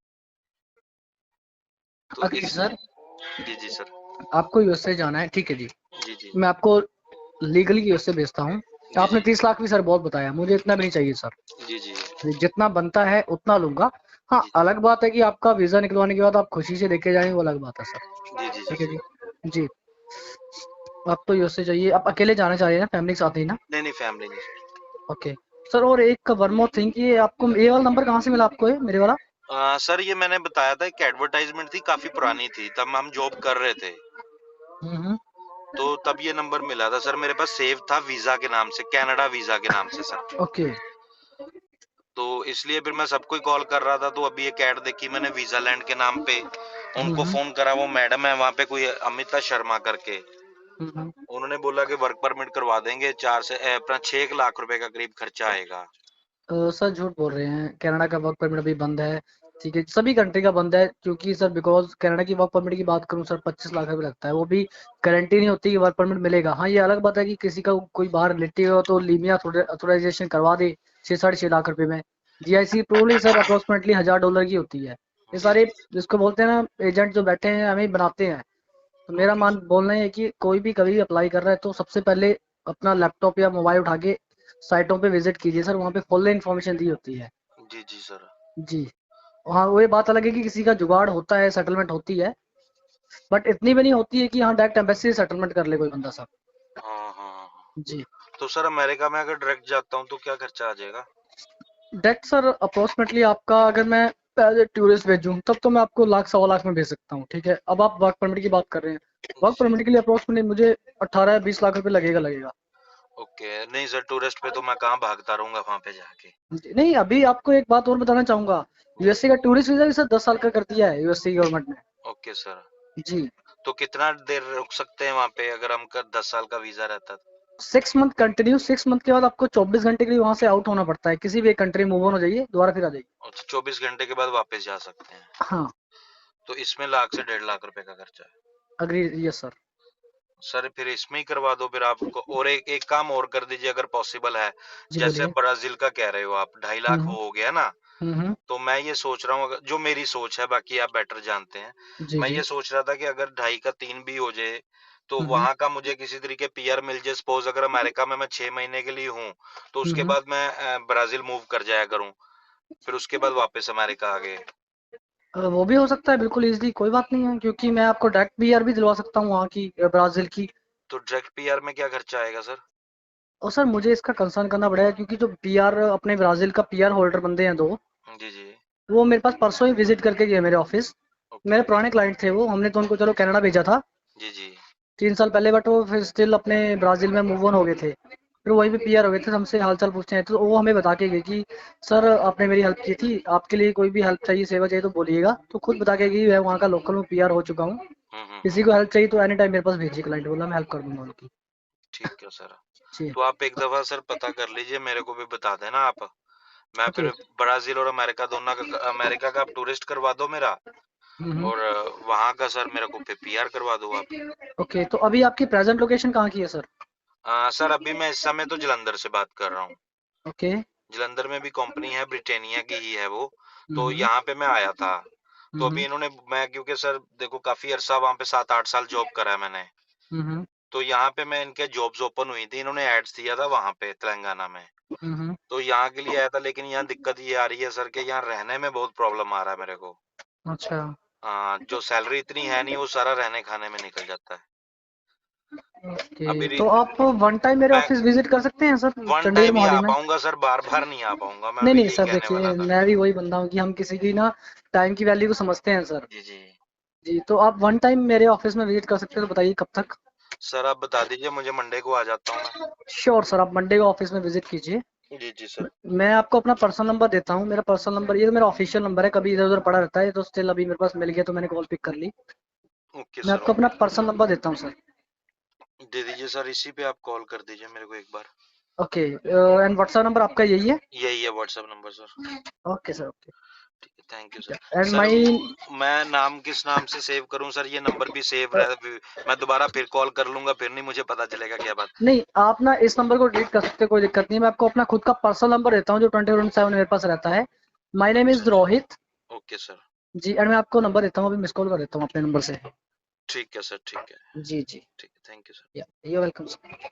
तो अग्रीड इस सर। जी जी सर। आपको यूएसए जाना है, ठीक है जी। जी जी मैं आपको लीगली यूएसए भेजता हूँ। जी आपने जी 30 लाख भी सर बहुत बताया, मुझे इतना भी नहीं चाहिए सर, जी जी जितना बनता है उतना लूंगा। हाँ, जी अलग बात है कि आपका वीजा निकलवाने के बाद आप खुशी से लेके जाएंगे, वो अलग बात है सर। जी जी जी ठीक है जी। जी। जी। आप तो यूएसए चाहिए, आप अकेले जाना चाह रहे हैं ना, फैमिली के साथ नहीं ना? नहीं नहीं फैमिली नहीं सर। ओके सर, और एक वन मोर थिंग, ये आपको ये वाला नंबर कहाँ से मिला आपको, ये मेरे वाला? सर ये मैंने बताया था, एक एडवर्टाइजमेंट थी काफी पुरानी थी, तब हम जॉब कर रहे थे, हम्म। तो तब ये नंबर मिला था सर, मेरे पास सेव था वीजा के नाम से, कनाडा वीजा के नाम से सर। ओके। तो इसलिए फिर मैं सबको ही कॉल कर रहा था। तो अभी एक ऐड देखी मैंने वीजा लैंड के नाम पे, उनको फोन करा, वो मैडम है वहाँ पे कोई अमिता शर्मा करके, उन्होंने बोला कि वर्क परमिट करवा देंगे, 6 लाख रुपए का करीब खर्चा आएगा। सर झूठ बोल रहे हैं, कनाडा का वर्क परमिट अभी बंद है। ठीक है, सभी कंट्री का बंद है, क्योंकि सर बिकॉज कनाडा की वर्क परमिट की बात करूं सर 25 लाख रुपए लगता है, वो भी गारंटी नहीं होती कि वर्क परमिट मिलेगा। हाँ ये अलग बात है कि किसी का कोई बाहर रिलेटिव हो तो लीमिया ऑथोराइजेशन करवा दे 6-6.5 लाख रुपए में। जीआईसी प्रोली सर अप्रोक्सीमेटली $1000 की होती है। ये सारे जिसको बोलते हैं ना एजेंट जो बैठे हैं हमें बनाते हैं। तो मेरा बोलना है कि कोई भी कभी अप्लाई कर रहा है तो सबसे पहले अपना लैपटॉप या मोबाइल उठा के साइटों पे विजिट कीजिए सर, वहाँ पे फुल इन्फॉर्मेशन दी होती है। जी जी सर। जी हाँ, वो ये बात अलग है कि किसी का जुगाड़ होता है, सेटलमेंट होती है, बट इतनी भी नहीं होती है कि हाँ डायरेक्ट एम्बेसी से सेटलमेंट कर ले कोई बंदा साहब। हाँ हाँ। जी तो सर अमेरिका में अगर डायरेक्ट जाता हूँ तो क्या खर्चा आ जाएगा? डायरेक्ट सर अप्रोक्सीमेटली आपका, अगर मैं एज ए टूरिस्ट भेजूँ तब तो मैं आपको 1-1.25 लाख में भेज सकता हूँ। ठीक है, अब आप वर्क परमिट की बात कर रहे हैं, वर्क जी। परमिट के लिए अप्रोक्सीमेटली मुझे 18-20 लाख रुपए लगेगा। ओके, नहीं सर टूरिस्ट पे तो मैं कहाँ भागता रहूंगा वहां पे जाके। नहीं, अभी आपको एक बात और बताना चाहूंगा, यूएसए का टूरिस्ट वीजा भी सर 10 साल का कर दिया है यूएसए की गवर्नमेंट ने। Okay sir. जी तो कितना देर रुक सकते हैं वहां पे अगर हम 10 साल का वीजा रहता? 6 मंथ कंटिन्यू, 6 मंथ के बाद आपको 24 घंटे के लिए वहां से आउट होना पड़ता है, किसी भी एक कंट्री मूव ऑन हो जाइए, दोबारा फिर आ जाइए। अच्छा, 24 घंटे के बाद वापस जा सकते हैं। हाँ तो इसमें 1 लाख से 1.5 लाख रुपए का खर्चा है। Agree, yes sir. सर फिर इसमें ही करवा दो फिर आपको। और एक काम और कर दीजिए अगर पॉसिबल है, जी जैसे बोलिए। ब्राजील का कह रहे हो आप 2.5 लाख वो हो गया ना, हम्म। तो मैं ये सोच रहा हूँ, जो मेरी सोच है, बाकी आप बेटर जानते हैं, जी मैं जी। ये सोच रहा था कि अगर 2.5 का 3 भी हो जाए तो हम्म। वहां का मुझे किसी तरीके पीआर मिल जाए। सपोज अगर अमेरिका में मैं 6 महीने के लिए हूँ तो उसके हम्म। बाद मैं ब्राजील मूव कर जाया करूँ, फिर उसके बाद वापस अमेरिका आ गए। वो भी हो सकता है बिल्कुल इजीली, कोई बात नहीं है, क्योंकि मैं आपको डायरेक्ट पीआर भी दिलवा सकता हूँ वहाँ की, ब्राजील की। तो डायरेक्ट पीआर में क्या खर्चा आएगा सर? और सर मुझे इसका कंसर्न करना पड़ेगा, क्योंकि जो पीआर अपने ब्राजील का पीआर होल्डर बंदे हैं 2, जी जी। वो मेरे पास परसों ही विजिट करके गए मेरे ऑफिस। ओके। मेरे पुराने क्लाइंट थे वो, हमने तो उनको चलो कनाडा भेजा था जी जी। 3 साल पहले, बट वो फिर स्टिल अपने ब्राजील में मूव ऑन हो गए थे, फिर वहीं पे पीआर हो गए थे, हमसे हालचाल पूछते हैं तो वो हमें बता के गए कि सर आपने मेरी हेल्प की थी, आपके लिए कोई भी हेल्प चाहिए, सेवा चाहिए तो बोलिएगा। तो खुद बता के गई मैं वहाँ का लोकल में पीआर हो चुका हूँ, किसी को हेल्प चाहिए तो एनी टाइम मेरे पास भेजिए, क्लाइंट बोला मैं हेल्प कर दूंगा उनकी। ठीक है सर। जी तो आप एक दफा सर पता कर लीजिए, मेरे को भी बता देना आप। मैं ओके। फिर ब्राजील और अमेरिका दोनों का, अमेरिका का आप टूरिस्ट करवा दो मेरा, हम्म। और वहां का सर मेरे को फिर पीआर करवा दो आप। ओके, तो अभी आपकी प्रेजेंट लोकेशन कहाँ की है सर? सर अभी मैं इस समय तो जलंधर से बात कर रहा हूँ। ओके। जलंधर में भी कंपनी है, ब्रिटेनिया की ही है वो। तो हम्म। यहाँ पे मैं आया था। तो हम्म। अभी इन्होंने, मैं क्योंकि सर देखो काफी अरसा वहाँ पे 7-8 साल जॉब करा है मैंने, हम्म। तो यहाँ पे मैं, इनके जॉब्स ओपन हुई थी, इन्होंने एड्स दिया था वहाँ पे तेलंगाना में, हम्म। तो यहाँ के लिए आया था। लेकिन यहाँ दिक्कत ये आ रही है सर कि यहाँ रहने में बहुत प्रॉब्लम आ रहा है मेरे को। अच्छा। जो सैलरी इतनी है नहीं, वो सारा रहने खाने में निकल जाता है। ओके, अभी तो आप वन टाइम मेरे मैं ऑफिस विजिट कर सकते हैं सर, वन चंडीगढ़ टाइम ही मोहाली आ में। पाऊंगा सर, बार बार नहीं आ पाऊंगा, मैं नहीं भी नहीं यही सर, कहने वाला देखिए था। मैं भी वही बंदा हूँ कि हम किसी की ना टाइम की वैल्यू को समझते हैं सर। जी जी। जी, तो आप वन टाइम मेरे ऑफिस में विजिट कर सकते हैं, तो बताइए कब तक? सर आप बता दीजिए, मुझे मंडे को आ जाता हूँ मैं। श्योर सर, आप मंडे को ऑफिस में विजिट कीजिए। जी जी सर। मैं आपको अपना पर्सनल नंबर देता हूँ, मेरा पर्सनल नंबर, ये तो मेरा ऑफिशियल नंबर है, कभी इधर उधर पड़ा रहता है तो स्टिल अभी मेरे पास मिल गया तो मैंने कॉल पिक कर ली। ओके मैं सर, आपको अपना ओके। पर्सनल नंबर देता हूँ सर। दे दीजिए सर, इसी पे आप कॉल कर दीजिए मेरे को एक बार। ओके, एंड व्हाट्सएप नंबर आपका यही है? यही है WhatsApp number sir. Okay sir, okay. ठीक है, thank you sir. And sir my, मैं नाम किस नाम से सेव करूं सर? ये नंबर भी सेव रहे, मैं दोबारा फिर कॉल कर लूंगा, फिर नहीं मुझे पता चलेगा क्या बात। नहीं आप ना इस नंबर को डिलीट कर सकते हैं, कोई दिक्कत नहीं है, मैं आपको अपना खुद का पर्सनल नंबर देता हूँ जो 24/7 मेरे पास रहता है। माई नेम अच्छा इज रोहित। Okay sir. जी, एंड मैं आपको नंबर देता हूँ, अभी मिस कॉल कर देता हूँ अपने नंबर से। ठीक है सर, ठीक है। जी जी। ठीक है, थैंक यू सर। या यू वेलकम सर।